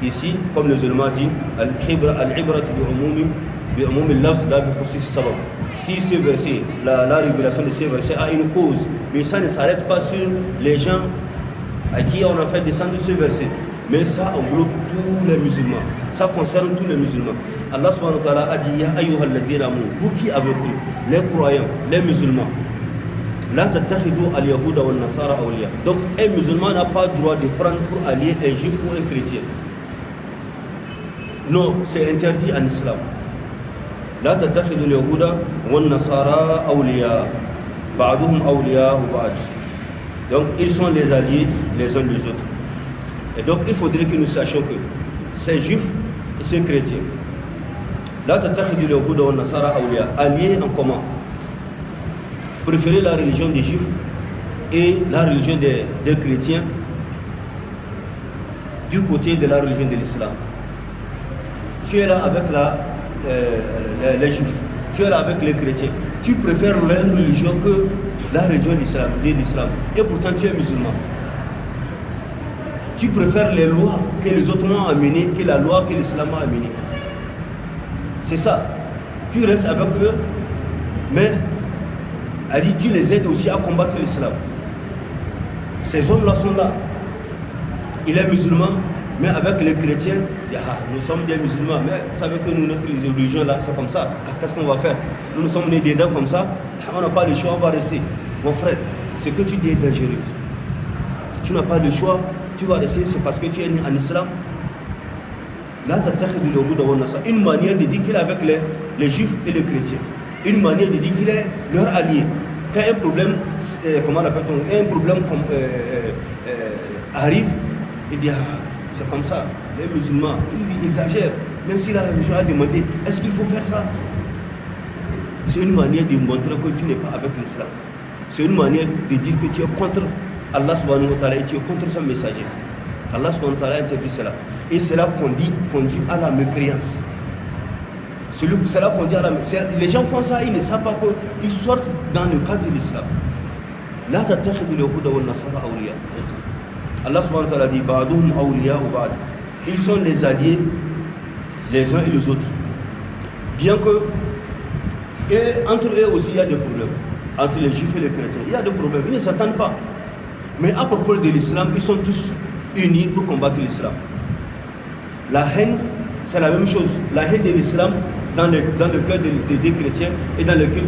ici, comme les musulmans disent, al-ibrat si ce verset, la révélation de ce verset a une cause, mais ça ne s'arrête pas sur les gens à qui on a fait descendre ce verset, mais ça englobe tous les musulmans, ça concerne tous les musulmans. Allah subhanahu wa ta'ala a dit, ya ayyuhalladhina amanu, vous qui avez cru, les croyants, les musulmans, la tattakhidhu al-yahuda wan nasara awliya. Donc un musulman n'a pas le droit de prendre pour allier un juif ou un chrétien. Non, c'est interdit en islam. لا تتخذوا اليهود والنصارى أولياء بعضهم أولياء بعض. Donc ils sont les alliés les uns des autres. Et donc il faudrait que nous sachions que ces juifs et ces chrétiens, لا تتخذوا اليهود والنصارى أولياء, alliés en comment? Préférer la religion des juifs et la religion des chrétiens du côté de la religion de l'islam. Tu es là avec les juifs, tu es là avec les chrétiens, tu préfères leur religion que la religion de l'islam, et pourtant tu es musulman. Tu préfères les lois que les autres ont amenées que la loi que l'islam a amenée. C'est ça. Tu restes avec eux, mais elle dit, tu les aides aussi à combattre l'islam. Ces hommes-là sont là. Il est musulman, mais avec les chrétiens, nous sommes des musulmans, mais vous savez que nous, notre religion là, c'est comme ça. Qu'est-ce qu'on va faire? Nous sommes nés dedans comme ça, on n'a pas le choix, on va rester. Mon frère, ce que tu dis est dangereux. Tu n'as pas le choix, tu vas rester, c'est parce que tu es né en islam. Là, tu as une manière de dire qu'il est avec les juifs et les chrétiens. Une manière de dire qu'il est leur allié. Quand un problème, comment l'appelle-t-on, un problème arrive, il dit, c'est comme ça, les musulmans, ils exagèrent, même si la religion a demandé, est-ce qu'il faut faire ça? C'est une manière de montrer que tu n'es pas avec l'islam. C'est une manière de dire que tu es contre Allah subhanahu wa ta'ala et tu es contre son messager. Allah subhanahu wa ta'ala interdit cela. Et cela conduit à la mécréance. Cela conduit à la mécréance. Les gens font ça, ils ne savent pas qu'ils sortent dans le cadre de l'islam. La tattakhidul yahuda wan nasara awliya. Allah subhanahu wa ta'ala dit ba'duhum awliya ou ba'd. Ils sont les alliés les uns et les autres. Bien que et entre eux aussi il y a des problèmes. Entre les juifs et les chrétiens, il y a des problèmes. Ils ne s'entendent pas. Mais à propos de l'islam, ils sont tous unis pour combattre l'islam. La haine, c'est la même chose. La haine de l'islam dans le cœur des chrétiens et dans le cœur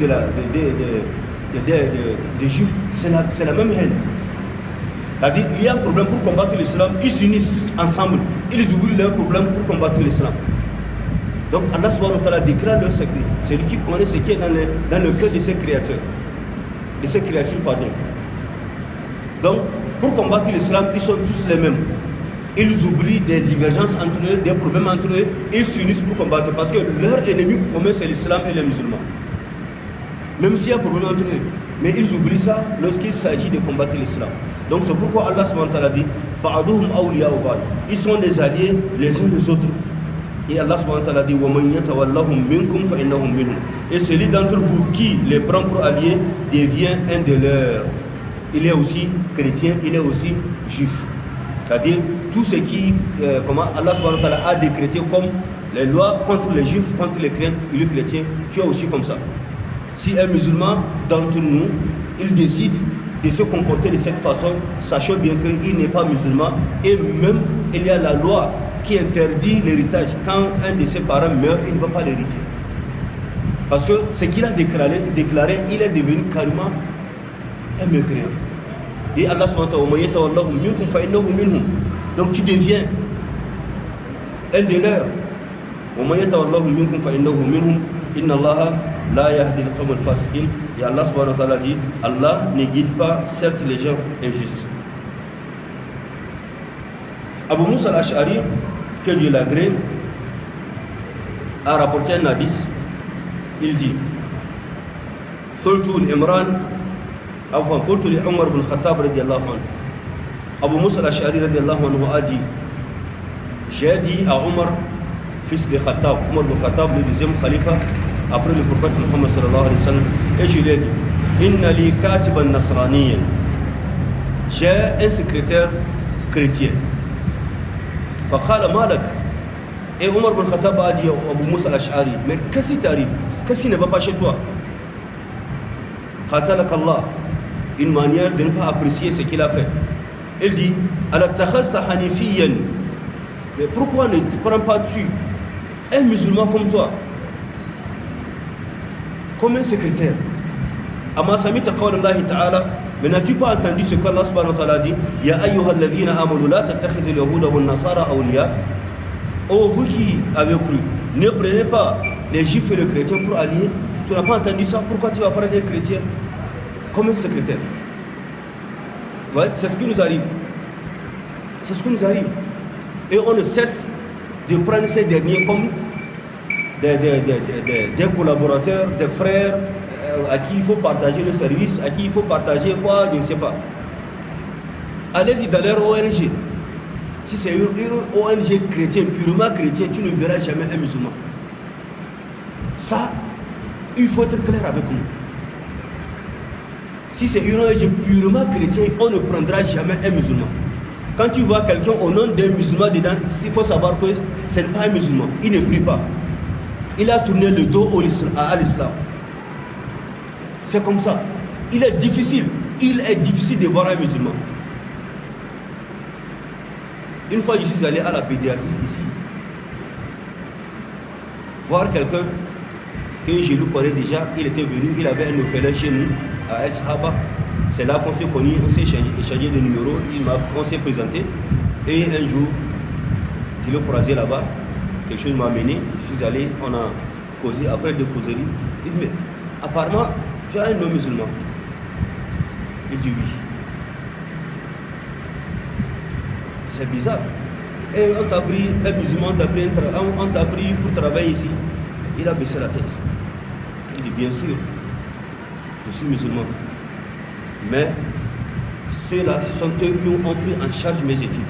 des juifs, c'est la même haine. C'est-à-dire qu'il y a un problème pour combattre l'islam, ils s'unissent ensemble, ils oublient leurs problèmes pour combattre l'islam. Donc Allah subhanahu wa ta'ala déclare leur secret. C'est lui qui connaît ce qui est dans le cœur de ses créatures. Donc, pour combattre l'islam, ils sont tous les mêmes. Ils oublient des divergences entre eux, des problèmes entre eux, ils s'unissent pour combattre. Parce que leur ennemi commun, c'est l'islam et les musulmans. Même s'il y a un problème entre eux. Mais ils oublient ça lorsqu'il s'agit de combattre l'islam. Donc c'est pourquoi Allah subhanahu wa ta'ala dit Ba'duhum awliya'u ba'd. Ils sont des alliés les uns les autres. Et Allah subhanahu wa ta'ala dit وَمَنْ يَتَوَلَّهُمْ مِنْكُمْ فَإِنَّهُمْ مِنْهُمْ. Et celui d'entre vous qui les prend pour alliés devient un de leurs. Il est aussi chrétien, il est aussi juif. C'est-à-dire tout ce qui, Allah subhanahu wa ta'ala a décrété comme les lois contre les juifs, contre les chrétiens, tu es aussi comme ça. Si un musulman d'entre nous, il décide de se comporter de cette façon, sachant bien qu'il n'est pas musulman, et même il y a la loi qui interdit l'héritage. Quand un de ses parents meurt, il ne va pas l'hériter. Parce que ce qu'il a déclaré, il est devenu carrément un mécréant. Et Allah subhanahu wa ta'ala, donc tu deviens un de leurs. Inna Allah la yahdi al-qawm al-fasiqin. Et Allah subhanahu wa ta'ala dit, Allah ne guide pas certes les gens injustes. Abu Musa al-Ash'ari, que Dieu l'agrée, a rapporté un hadith. Il dit قلت لعمر بن الخطاب رضي الله عنه. Abu Musa al-Ash'ari رضي الله عنه a dit, j'ai dit à Omar, fils de Khattab, Omar bin Khattab, le deuxième khalifa après le prophète Muhammad sallallahu alayhi wa sallam, et je lui ai dit inna li katiban nasraniyan, j'ai un secrétaire chrétien. Faqala malak. Et Omar bin Khattab a dit à Abu Musa al-Ash'ari, mais qu'est-ce qui t'arrive? Qu'est-ce qui ne va pas chez toi? Qatalak Allah, une manière de ne pas apprécier ce qu'il a fait. Il dit ala takhasta hanifiyan, mais pourquoi ne te prends pas tu un musulman comme toi, comme un secrétaire? Amma samita qawla Allah ta'ala, mais n'as-tu pas entendu ce qu'Allah subhanahu wa ta'ala dit? Ya ayyuhal ladhina amanu la tattakhidhul yahuda wan nasara awliya. Oh, vous qui avez cru, ne prenez pas les juifs et les chrétiens pour alliés. Tu n'as pas entendu ça? Pourquoi tu vas prendre les chrétiens comme un secrétaire? Ouais, c'est ce qui nous arrive. C'est ce qui nous arrive. Et on ne cesse de prendre ces derniers comme des collaborateurs, des frères à qui il faut partager le service, à qui il faut partager quoi, je ne sais pas. Allez-y dans leur ONG. Si c'est une ONG chrétienne, purement chrétienne, tu ne verras jamais un musulman. Ça, il faut être clair avec nous. Si c'est une ONG purement chrétienne, on ne prendra jamais un musulman. Quand tu vois quelqu'un au nom d'un musulman dedans, il faut savoir que ce n'est pas un musulman. Il ne prie pas. Il a tourné le dos à l'islam. C'est comme ça. Il est difficile de voir un musulman. Une fois, je suis allé à la pédiatrie ici, voir quelqu'un que je le connais déjà. Il était venu, il avait un orphelin chez nous, à El Sahaba. C'est là qu'on s'est connus, on s'est échangé de numéros, on s'est présenté. Et un jour, je l'ai croisé là-bas, quelque chose m'a amené, je suis allé, on a causé, après de causeries. Il dit, mais apparemment, tu as un nom musulman. Il dit oui. C'est bizarre. Et on t'a pris, un musulman, on t'a pris pour travailler ici. Il a baissé la tête. Il dit, bien sûr, je suis musulman. Mais ceux-là, ce sont eux qui ont pris en charge mes études.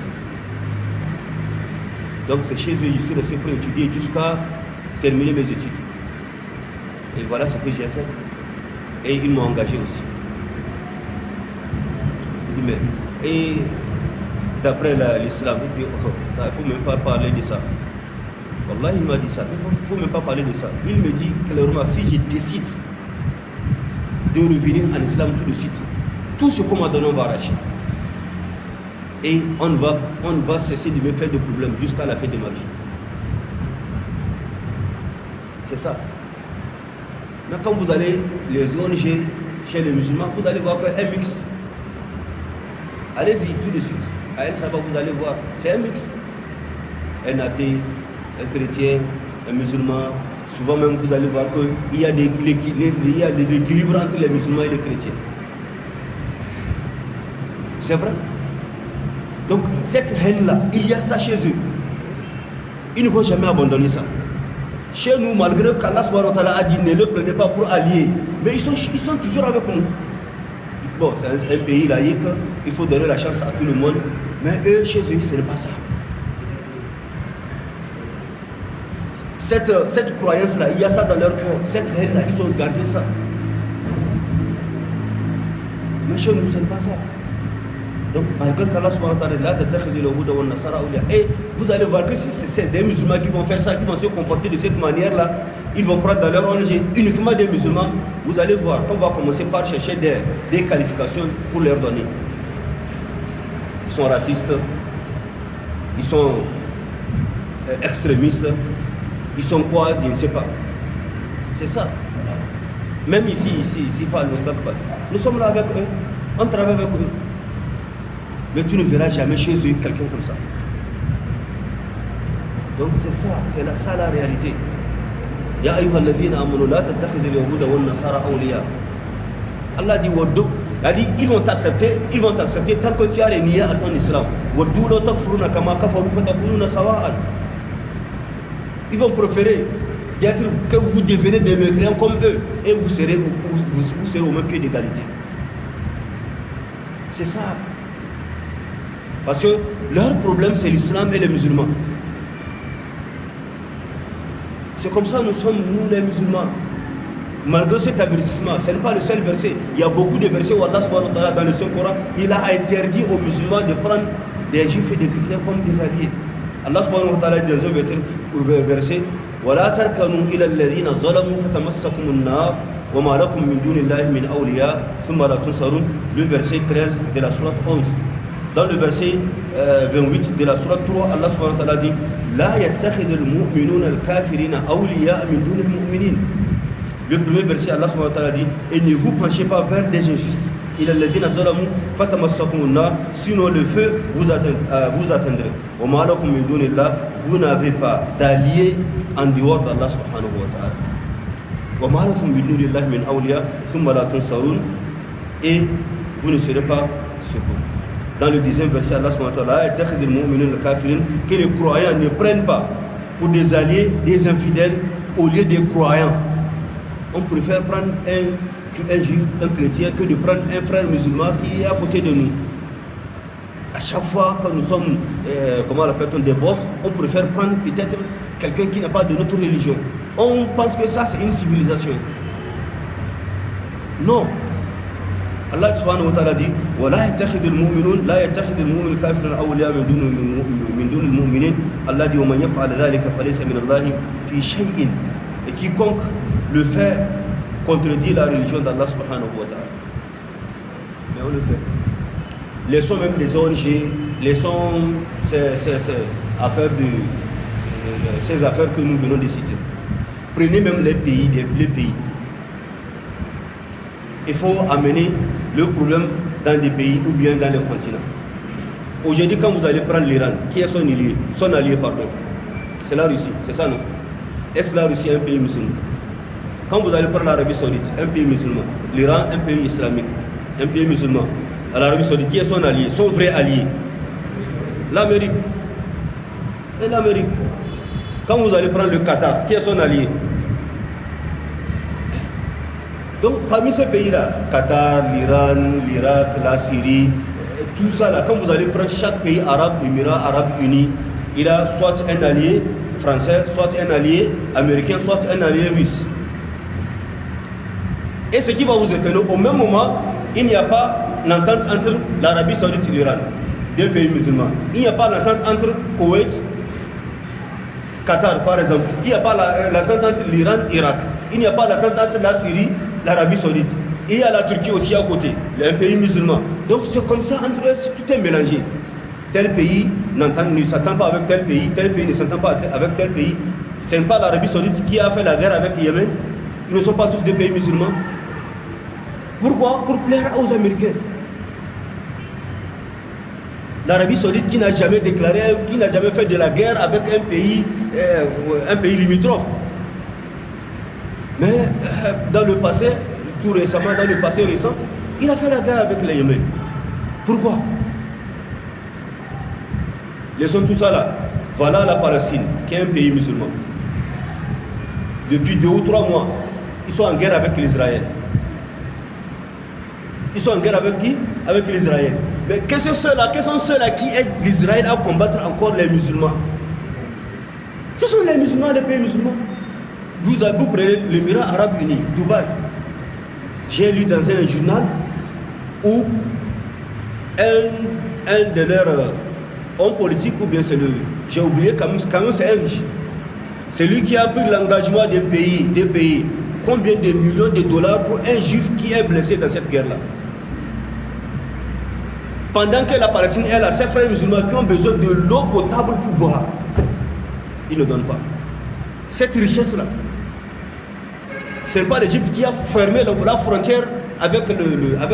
Donc c'est chez eux, je suis resté pour étudier jusqu'à terminer mes études. Et voilà ce que j'ai fait. Et ils m'ont engagé aussi. Il dit, mais, et d'après l'islam, il ne faut même pas parler de ça. Wallah, il m'a dit ça, il ne faut même pas parler de ça. Il me dit clairement, si je décide de revenir en islam tout de suite, tout ce qu'on m'a donné, on va arracher. Et on va cesser de me faire de problèmes jusqu'à la fin de ma vie. C'est ça. Mais quand vous allez les ONG chez les musulmans, vous allez voir qu'un mix. Allez-y tout de suite. À El Sabah, vous allez voir, c'est un mix. Un athée, un chrétien, un musulman. Souvent même, vous allez voir qu'il y a de l'équilibre entre les musulmans et les chrétiens. C'est vrai. Donc, cette haine-là, il y a ça chez eux. Ils ne vont jamais abandonner ça. Chez nous, malgré qu'Allah subhanahu wa ta'ala a dit ne le prenez pas pour alliés, mais ils sont toujours avec nous. Bon, c'est un pays laïque, il faut donner la chance à tout le monde, mais eux, chez eux, ce n'est pas ça. Cette croyance-là, il y a ça dans leur cœur, cette haine-là, ils ont gardé ça. Mais chez nous, ce n'est pas ça. Donc, malgré qu'Allah subhanahu wa ta'ala et vous allez voir que si c'est des musulmans qui vont faire ça, qui vont se comporter de cette manière-là, ils vont prendre dans leur ONG uniquement des musulmans. Vous allez voir qu'on va commencer par chercher des qualifications pour leur donner. Ils sont racistes, ils sont extrémistes, ils sont quoi, je ne sais pas. C'est ça. Même ici, nous sommes là avec eux, on travaille avec eux. Mais tu ne verras jamais chez eux quelqu'un comme ça. Donc c'est ça, c'est ça la réalité. Ya ayyuhalladhina amanu la tattakhidhu al-yahuda wan-nasara awliya. Allah dit waddu, ils vont t'accepter tant que tu as renié à ton islam. Waddu la takfuruna kama kafaru fatakununa sawa'an. Ils vont préférer d'être que vous devenez des mécréants comme eux et vous serez au même pied d'égalité. C'est ça. Parce que leur problème, c'est l'islam et les musulmans. C'est comme ça nous sommes, nous les musulmans. Malgré cet avertissement, ce n'est pas le seul verset. Il y a beaucoup de versets où Allah subhanahu wa ta'ala, dans le Saint-Coran, il a interdit aux musulmans de prendre des juifs et des chrétiens comme des alliés. Allah subhanahu wa ta'ala dit dans un verset وَلَا تَرْكَنُوا إِلَى الَّذِينَ ظَلَمُوا فَتَمَسَّكُمُ النَّارُ وَمَا لَكُم مِّن دُونِ اللَّهِ مِنْ أَوْلِيَاءَ ثُمَّ لَا تُنصَرُونَ. Le verset 13 de la sourate 11. Dans le verset 28 de la sourate 3, Allah subhanahu wa ta'ala dit La yattakhidul mu'minuna al-kafirina awliya min dunil mu'minin. Le premier verset, Allah subhanahu wa ta'ala dit et ne vous penchez pas vers des injustes. Ila alladhina zalamu fatamassakumun nar, sinon le feu vous atteindrait. Wa ma lakum min dunillah, vous n'avez pas d'alliés en dehors d'Allah subhanahu wa ta'ala. Wa ma lakum min dunillahi min awliya thumma la tunsarun, et vous ne serez pas secourus. Dans le 10e verset, Allah subhanahu wa ta'ala que les croyants ne prennent pas pour des alliés des infidèles au lieu des croyants. On préfère prendre un juif, un chrétien, que de prendre un frère musulman qui est à côté de nous. À chaque fois que nous sommes, comment on appelle, des boss, on préfère prendre peut-être quelqu'un qui n'a pas de notre religion. On pense que ça c'est une civilisation. Non. Allah subhanahu wa ta'ala dit وَلَا يَتَّخِذُ الْمُؤْمِنُونَ لَا يَتَّخِذُ الْمُؤْمِنُ الْكَافِرِينَ أَوْلِيَاءَ مِنْ دُونِ الْمُؤْمِنِينَ. Allah dit وَمَنْ يَفْعَلَ ذَلِكَ فَلَيْسَ مِنَ اللَّهِ فِي شَيْءٍ. Et quiconque le fait contredit la religion d'Allah subhanahu wa ta'ala. Mais on le fait. Laissons même les ONG, laissons ces affaires que nous venons de citer. Prenez même les pays. Il faut amener le problème dans des pays ou bien dans les continents. Aujourd'hui, quand vous allez prendre l'Iran, qui est son allié, c'est la Russie, c'est ça non? Est-ce la Russie un pays musulman? Quand vous allez prendre l'Arabie Saoudite, un pays musulman, l'Iran, un pays islamique, un pays musulman, à l'Arabie Saoudite, qui est son allié, son vrai allié? L'Amérique. Et l'Amérique. Quand vous allez prendre le Qatar, qui est son allié? Donc parmi ces pays-là, Qatar, l'Iran, l'Irak, la Syrie, tout ça là, quand vous allez prendre chaque pays arabe, Émirats arabes unis, il a soit un allié français, soit un allié américain, soit un allié russe. Et ce qui va vous étonner, au même moment, il n'y a pas l'entente entre l'Arabie Saoudite et l'Iran, deux pays musulmans. Il n'y a pas l'entente entre Koweït, Qatar par exemple. Il n'y a pas l'entente entre l'Iran et l'Irak. Il n'y a pas l'entente entre la Syrie, l'Arabie Saoudite. Il y a la Turquie aussi à côté, un pays musulman. Donc c'est comme ça, entre eux, tout est mélangé. Tel pays ne s'entend pas avec tel pays ne s'entend pas avec tel pays. Ce n'est pas l'Arabie Saoudite qui a fait la guerre avec le Yémen. Ils ne sont pas tous des pays musulmans. Pourquoi? Pour plaire aux Américains. L'Arabie Saoudite qui n'a jamais déclaré, qui n'a jamais fait de la guerre avec un pays limitrophe. Mais dans le passé, tout récemment, dans le passé récent, il a fait la guerre avec les Yémen. Pourquoi? Laissons tout ça là. Voilà la Palestine, qui est un pays musulman. Depuis 2 ou 3 mois, ils sont en guerre avec l'Israël. Ils sont en guerre avec qui? Avec l'Israël. Mais quels sont ceux-là qui aident l'Israël à combattre encore les musulmans? Ce sont les musulmans, les pays musulmans. Vous prenez l'Émirat arabe uni, Dubaï. J'ai lu dans un journal où un de leurs hommes politiques, ou bien c'est le... J'ai oublié, quand même c'est un riche. C'est lui qui a pris l'engagement des pays. Combien de millions de dollars pour un juif qui est blessé dans cette guerre-là? Pendant que la Palestine, elle a ses frères musulmans qui ont besoin de l'eau potable pour boire. Ils ne donnent pas. Cette richesse-là, ce n'est pas l'Égypte qui a fermé la frontière avec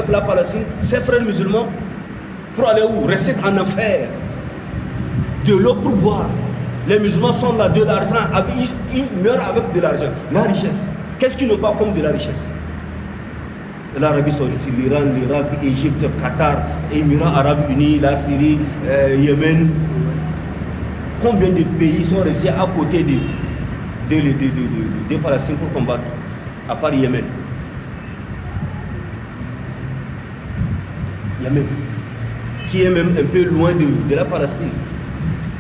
la Palestine, ses frères musulmans, pour aller où? Rester en enfer. De l'eau pour boire. Les musulmans sont là, de l'argent, ils meurent avec de l'argent. La richesse. Qu'est-ce qu'ils n'ont pas comme de la richesse? L'Arabie Saoudite, l'Iran, l'Irak, l'Égypte, le Qatar, Émirats Arabes Unis, la Syrie, Yémen. Combien de pays sont restés à côté des Palestiniens pour combattre, à part Yémen? Yémen, qui est même un peu loin de la Palestine,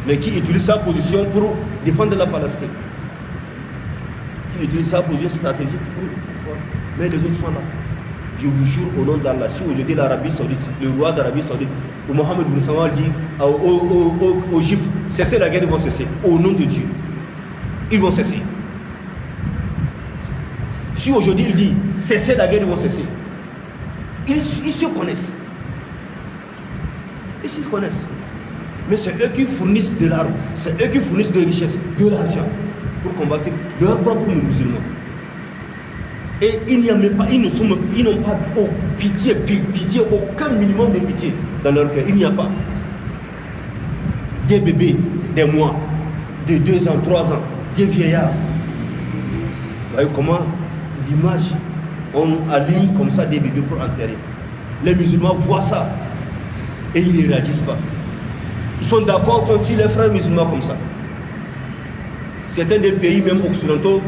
mais qui utilise sa position pour défendre la Palestine, qui utilise sa position stratégique pour... Mais les autres sont là. Je vous jure au nom d'Allah, si aujourd'hui l'Arabie Saoudite, le roi d'Arabie Saoudite, ou Mohamed bin Salman dit aux Juifs, cessez la guerre, ils vont cesser. Au nom de Dieu, ils vont cesser. Si aujourd'hui il dit, cessez la guerre, ils vont cesser. Ils se connaissent. Ils se connaissent. Mais c'est eux qui fournissent de l'arme, c'est eux qui fournissent de richesses, de l'argent, pour combattre leurs propres musulmans. Et il n'y a même pas, ils n'ont pas pitié, aucun minimum de pitié dans leur cœur. Il n'y a pas. Des bébés, des mois, de 2 ans, 3 ans, des vieillards. Vous voyez comment l'image, on aligne comme ça des bébés pour enterrer. Les musulmans voient ça et ils ne réagissent pas. Ils sont d'accord qu'on tue les frères musulmans comme ça. Certains des pays, même occidentaux,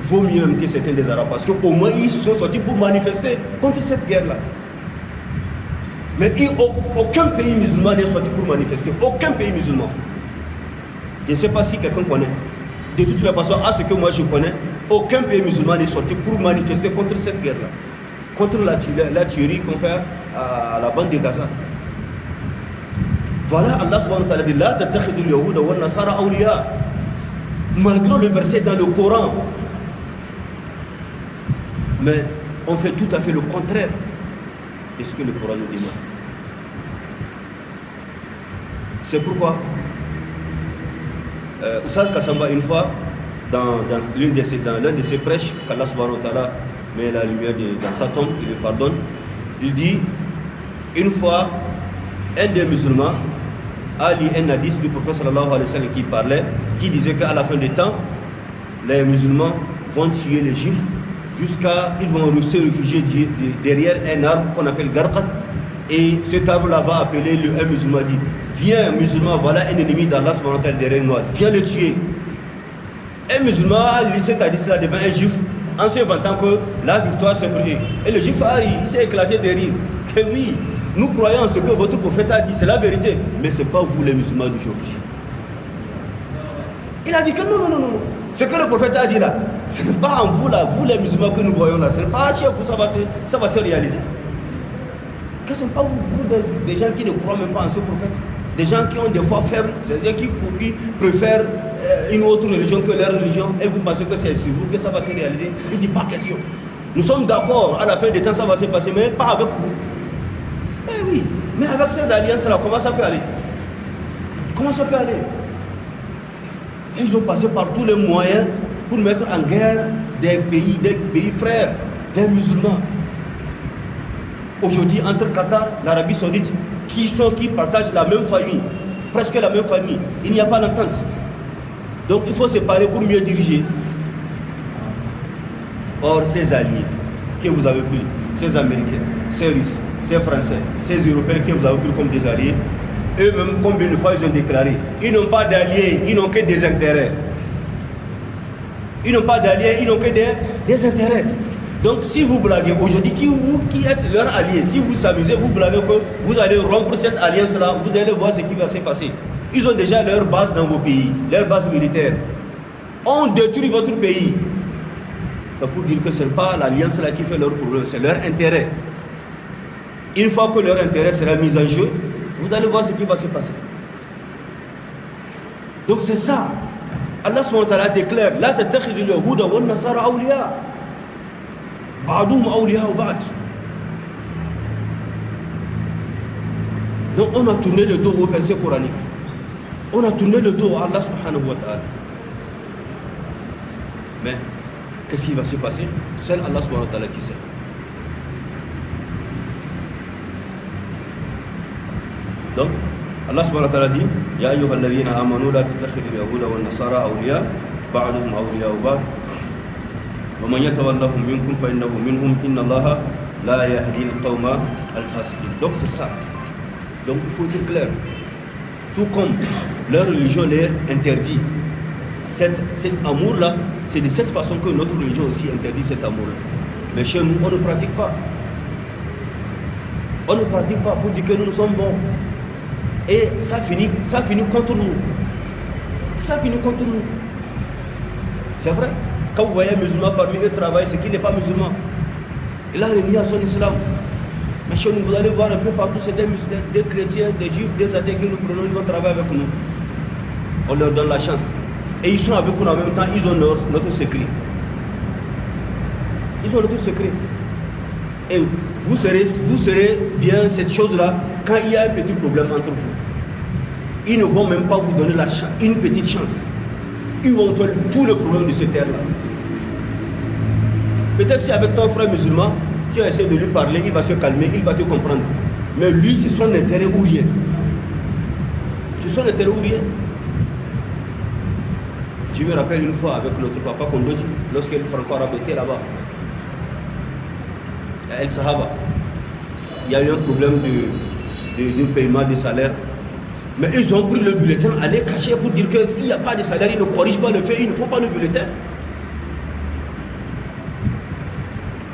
vaut mieux même que certains des Arabes, parce qu'au moins ils sont sortis pour manifester contre cette guerre-là. Mais aucun pays musulman n'est sorti pour manifester. Aucun pays musulman. Je ne sais pas si quelqu'un connaît. De toutes les façons, à ce que moi je connais, aucun pays musulman n'est sorti pour manifester contre cette guerre-là. Contre la tuerie qu'on fait à la bande de Gaza. Voilà, Allah subhanahu wa ta'ala dit La tattakhidul yahuda wa nasara awliya. Malgré le verset dans le Coran. Mais on fait tout à fait le contraire de ce que le Coran nous demande. C'est pourquoi Oussaz Kassamba, une fois, dans l'un de ses prêches, qu'Allah subhanahu wa ta'ala met la lumière dans sa tombe, il le pardonne, il dit, une fois, un des musulmans a lu un hadith du prophète sallallahu alayhi wa sallam qui disait qu'à la fin des temps, les musulmans vont tuer les juifs jusqu'à ils vont se réfugier derrière un arbre qu'on appelle Garqat, et cet arbre-là va appeler un musulman, dit viens musulman, voilà un ennemi d'Allah subhanahu wa ta'ala derrière nous, viens le tuer. Un musulman a lu cet hadith-là devant un juif en se vantant que la victoire c'est pour eux. Et le juif a ri, il s'est éclaté de rire. Que oui, nous croyons en ce que votre prophète a dit, c'est la vérité, mais ce n'est pas vous les musulmans d'aujourd'hui. Il a dit que non. Ce que le prophète a dit là, ce n'est pas en vous là, vous les musulmans que nous voyons là, ce n'est pas chez vous, ça va se réaliser. Que ce n'est pas vous des gens qui ne croient même pas en ce prophète, des gens qui ont des foi faibles, c'est des gens qui préfèrent une autre religion que leur religion, et vous pensez que c'est sur vous que ça va se réaliser. Il dit pas question. Nous sommes d'accord, à la fin des temps ça va se passer, mais pas avec vous. Eh oui, mais avec ces alliances là, comment ça peut aller? Comment ça peut aller? Et ils ont passé par tous les moyens pour mettre en guerre des pays frères, des musulmans. Aujourd'hui, entre Qatar et l'Arabie Saoudite, qui partagent la même famille, presque la même famille, il n'y a pas d'entente. Donc il faut séparer pour mieux diriger. Or, ces alliés que vous avez pris, ces Américains, ces Russes, ces Français, ces Européens que vous avez pris comme des alliés, eux-mêmes, combien de fois ils ont déclaré, ils n'ont pas d'alliés, ils n'ont que des intérêts. Ils n'ont pas d'alliés, ils n'ont que des intérêts. Donc si vous blaguez aujourd'hui, qui êtes leur allié, si vous s'amusez, vous blaguez que vous allez rompre cette alliance-là, vous allez voir ce qui va se passer. Ils ont déjà leur base dans vos pays, leur base militaire. On détruit votre pays. C'est pour dire que ce n'est pas l'alliance-là qui fait leur problème, c'est leur intérêt. Une fois que leur intérêt sera mis en jeu, vous allez voir ce qui va se passer. Donc c'est ça. Allah subhanahu wa ta'ala déclare la tattakhidul yahuda wan nasara awliya. Ba'duhum awliya ba'd. Donc on a tourné le dos au verset coranique. On a tourné le dos à Allah subhanahu wa ta'ala. Mais qu'est-ce qui va se passer? Seul Allah subhanahu wa ta'ala qui sait. Donc Allah subhanahu wa ta'ala dit Ya ayyuhal ladhina amanu la tattakhidul yahuda wan nasara awliya ba'duhum awliya ba'd wa man yatawallahum minkum fa innahu minhum inna Allaha la yahdi al-qawma al-fasiqin. Donc c'est ça. Donc il faut être clair. Tout comme leur religion les interdit cet amour-là, c'est de cette façon que notre religion aussi interdit cet amour-là. Mais chez nous, on ne pratique pas. On ne pratique pas pour dire que nous sommes bons. Et ça finit contre nous. Ça finit contre nous. C'est vrai. Quand vous voyez un musulman parmi eux travailler, c'est qu'il n'est pas musulman. Il a remis à son islam. Mais chez nous, vous allez voir un peu partout, c'est des musulmans, des chrétiens, des juifs, des athées que nous prenons, ils vont travailler avec nous. On leur donne la chance. Et ils sont avec nous en même temps, ils ont notre secret. Ils ont notre secret. Et vous serez bien cette chose-là quand il y a un petit problème entre vous. Ils ne vont même pas vous donner une petite chance. Ils vont faire tout le problème de cette terre-là. Peut-être si avec ton frère musulman, tu as essayé de lui parler, il va se calmer, il va te comprendre. Mais lui, c'est son intérêt ou rien. C'est son intérêt ou rien. Je me rappelle une fois avec notre papa Kondoji, lorsque le franco-arabe était là-bas, à El Sahaba, il y a eu un problème de paiement des salaires. Mais ils ont pris le bulletin, aller cacher pour dire que s'il n'y a pas de salaire, ils ne corrigent pas le fait, ils ne font pas le bulletin.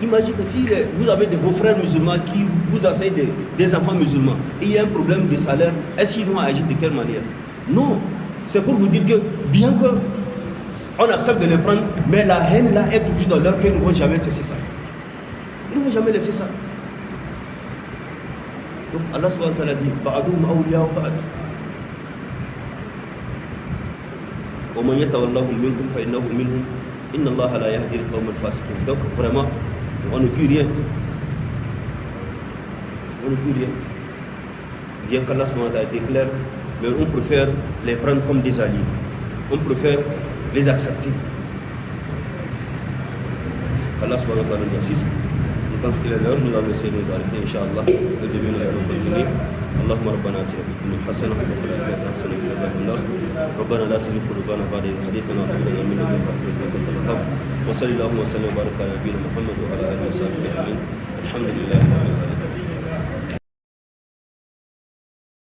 Imaginez si vous avez vos frères musulmans qui vous enseignent des enfants musulmans et il y a un problème de salaire, est-ce qu'ils vont agir de quelle manière? Non, c'est pour vous dire que bien qu'on accepte de les prendre, mais la haine là est toujours dans leur cœur, ils ne vont jamais laisser ça. Ils ne vont jamais laisser ça. Donc Allah subhanahu wa ta'ala dit Ba'doum awliya wa ba'd. Wa man yatawallahum minkum fa innahu minhum. Inna Allah la yahdi al-qawma al-fasiqin. Donc vraiment, on ne peut rien. On ne peut rien. Bien qu'Allah subhanahu wa ta'ala déclare, mais on préfère les prendre comme des alliés. On préfère les accepter. Allah subhanahu wa ta'ala nous assiste. Je pense qu'il est l'heure, nous allons essayer de nous arrêter, Inch'Allah. Au début, nous allons continuer. Allahumma rabbana atina fid dunya hasanah wa fil akhirati hasanah wa qina adhaban nar. Rabbana la tuzigh qulubana ba'da idh hadaytana wa hab lana min ladunka rahmatan innaka antal wahhab. Wa sallallahu wa sallim wa baraka ala nabiyyina Muhammad wa ala alihi wa sahbihi ajma'in. Alhamdulillahi rabbil alamin.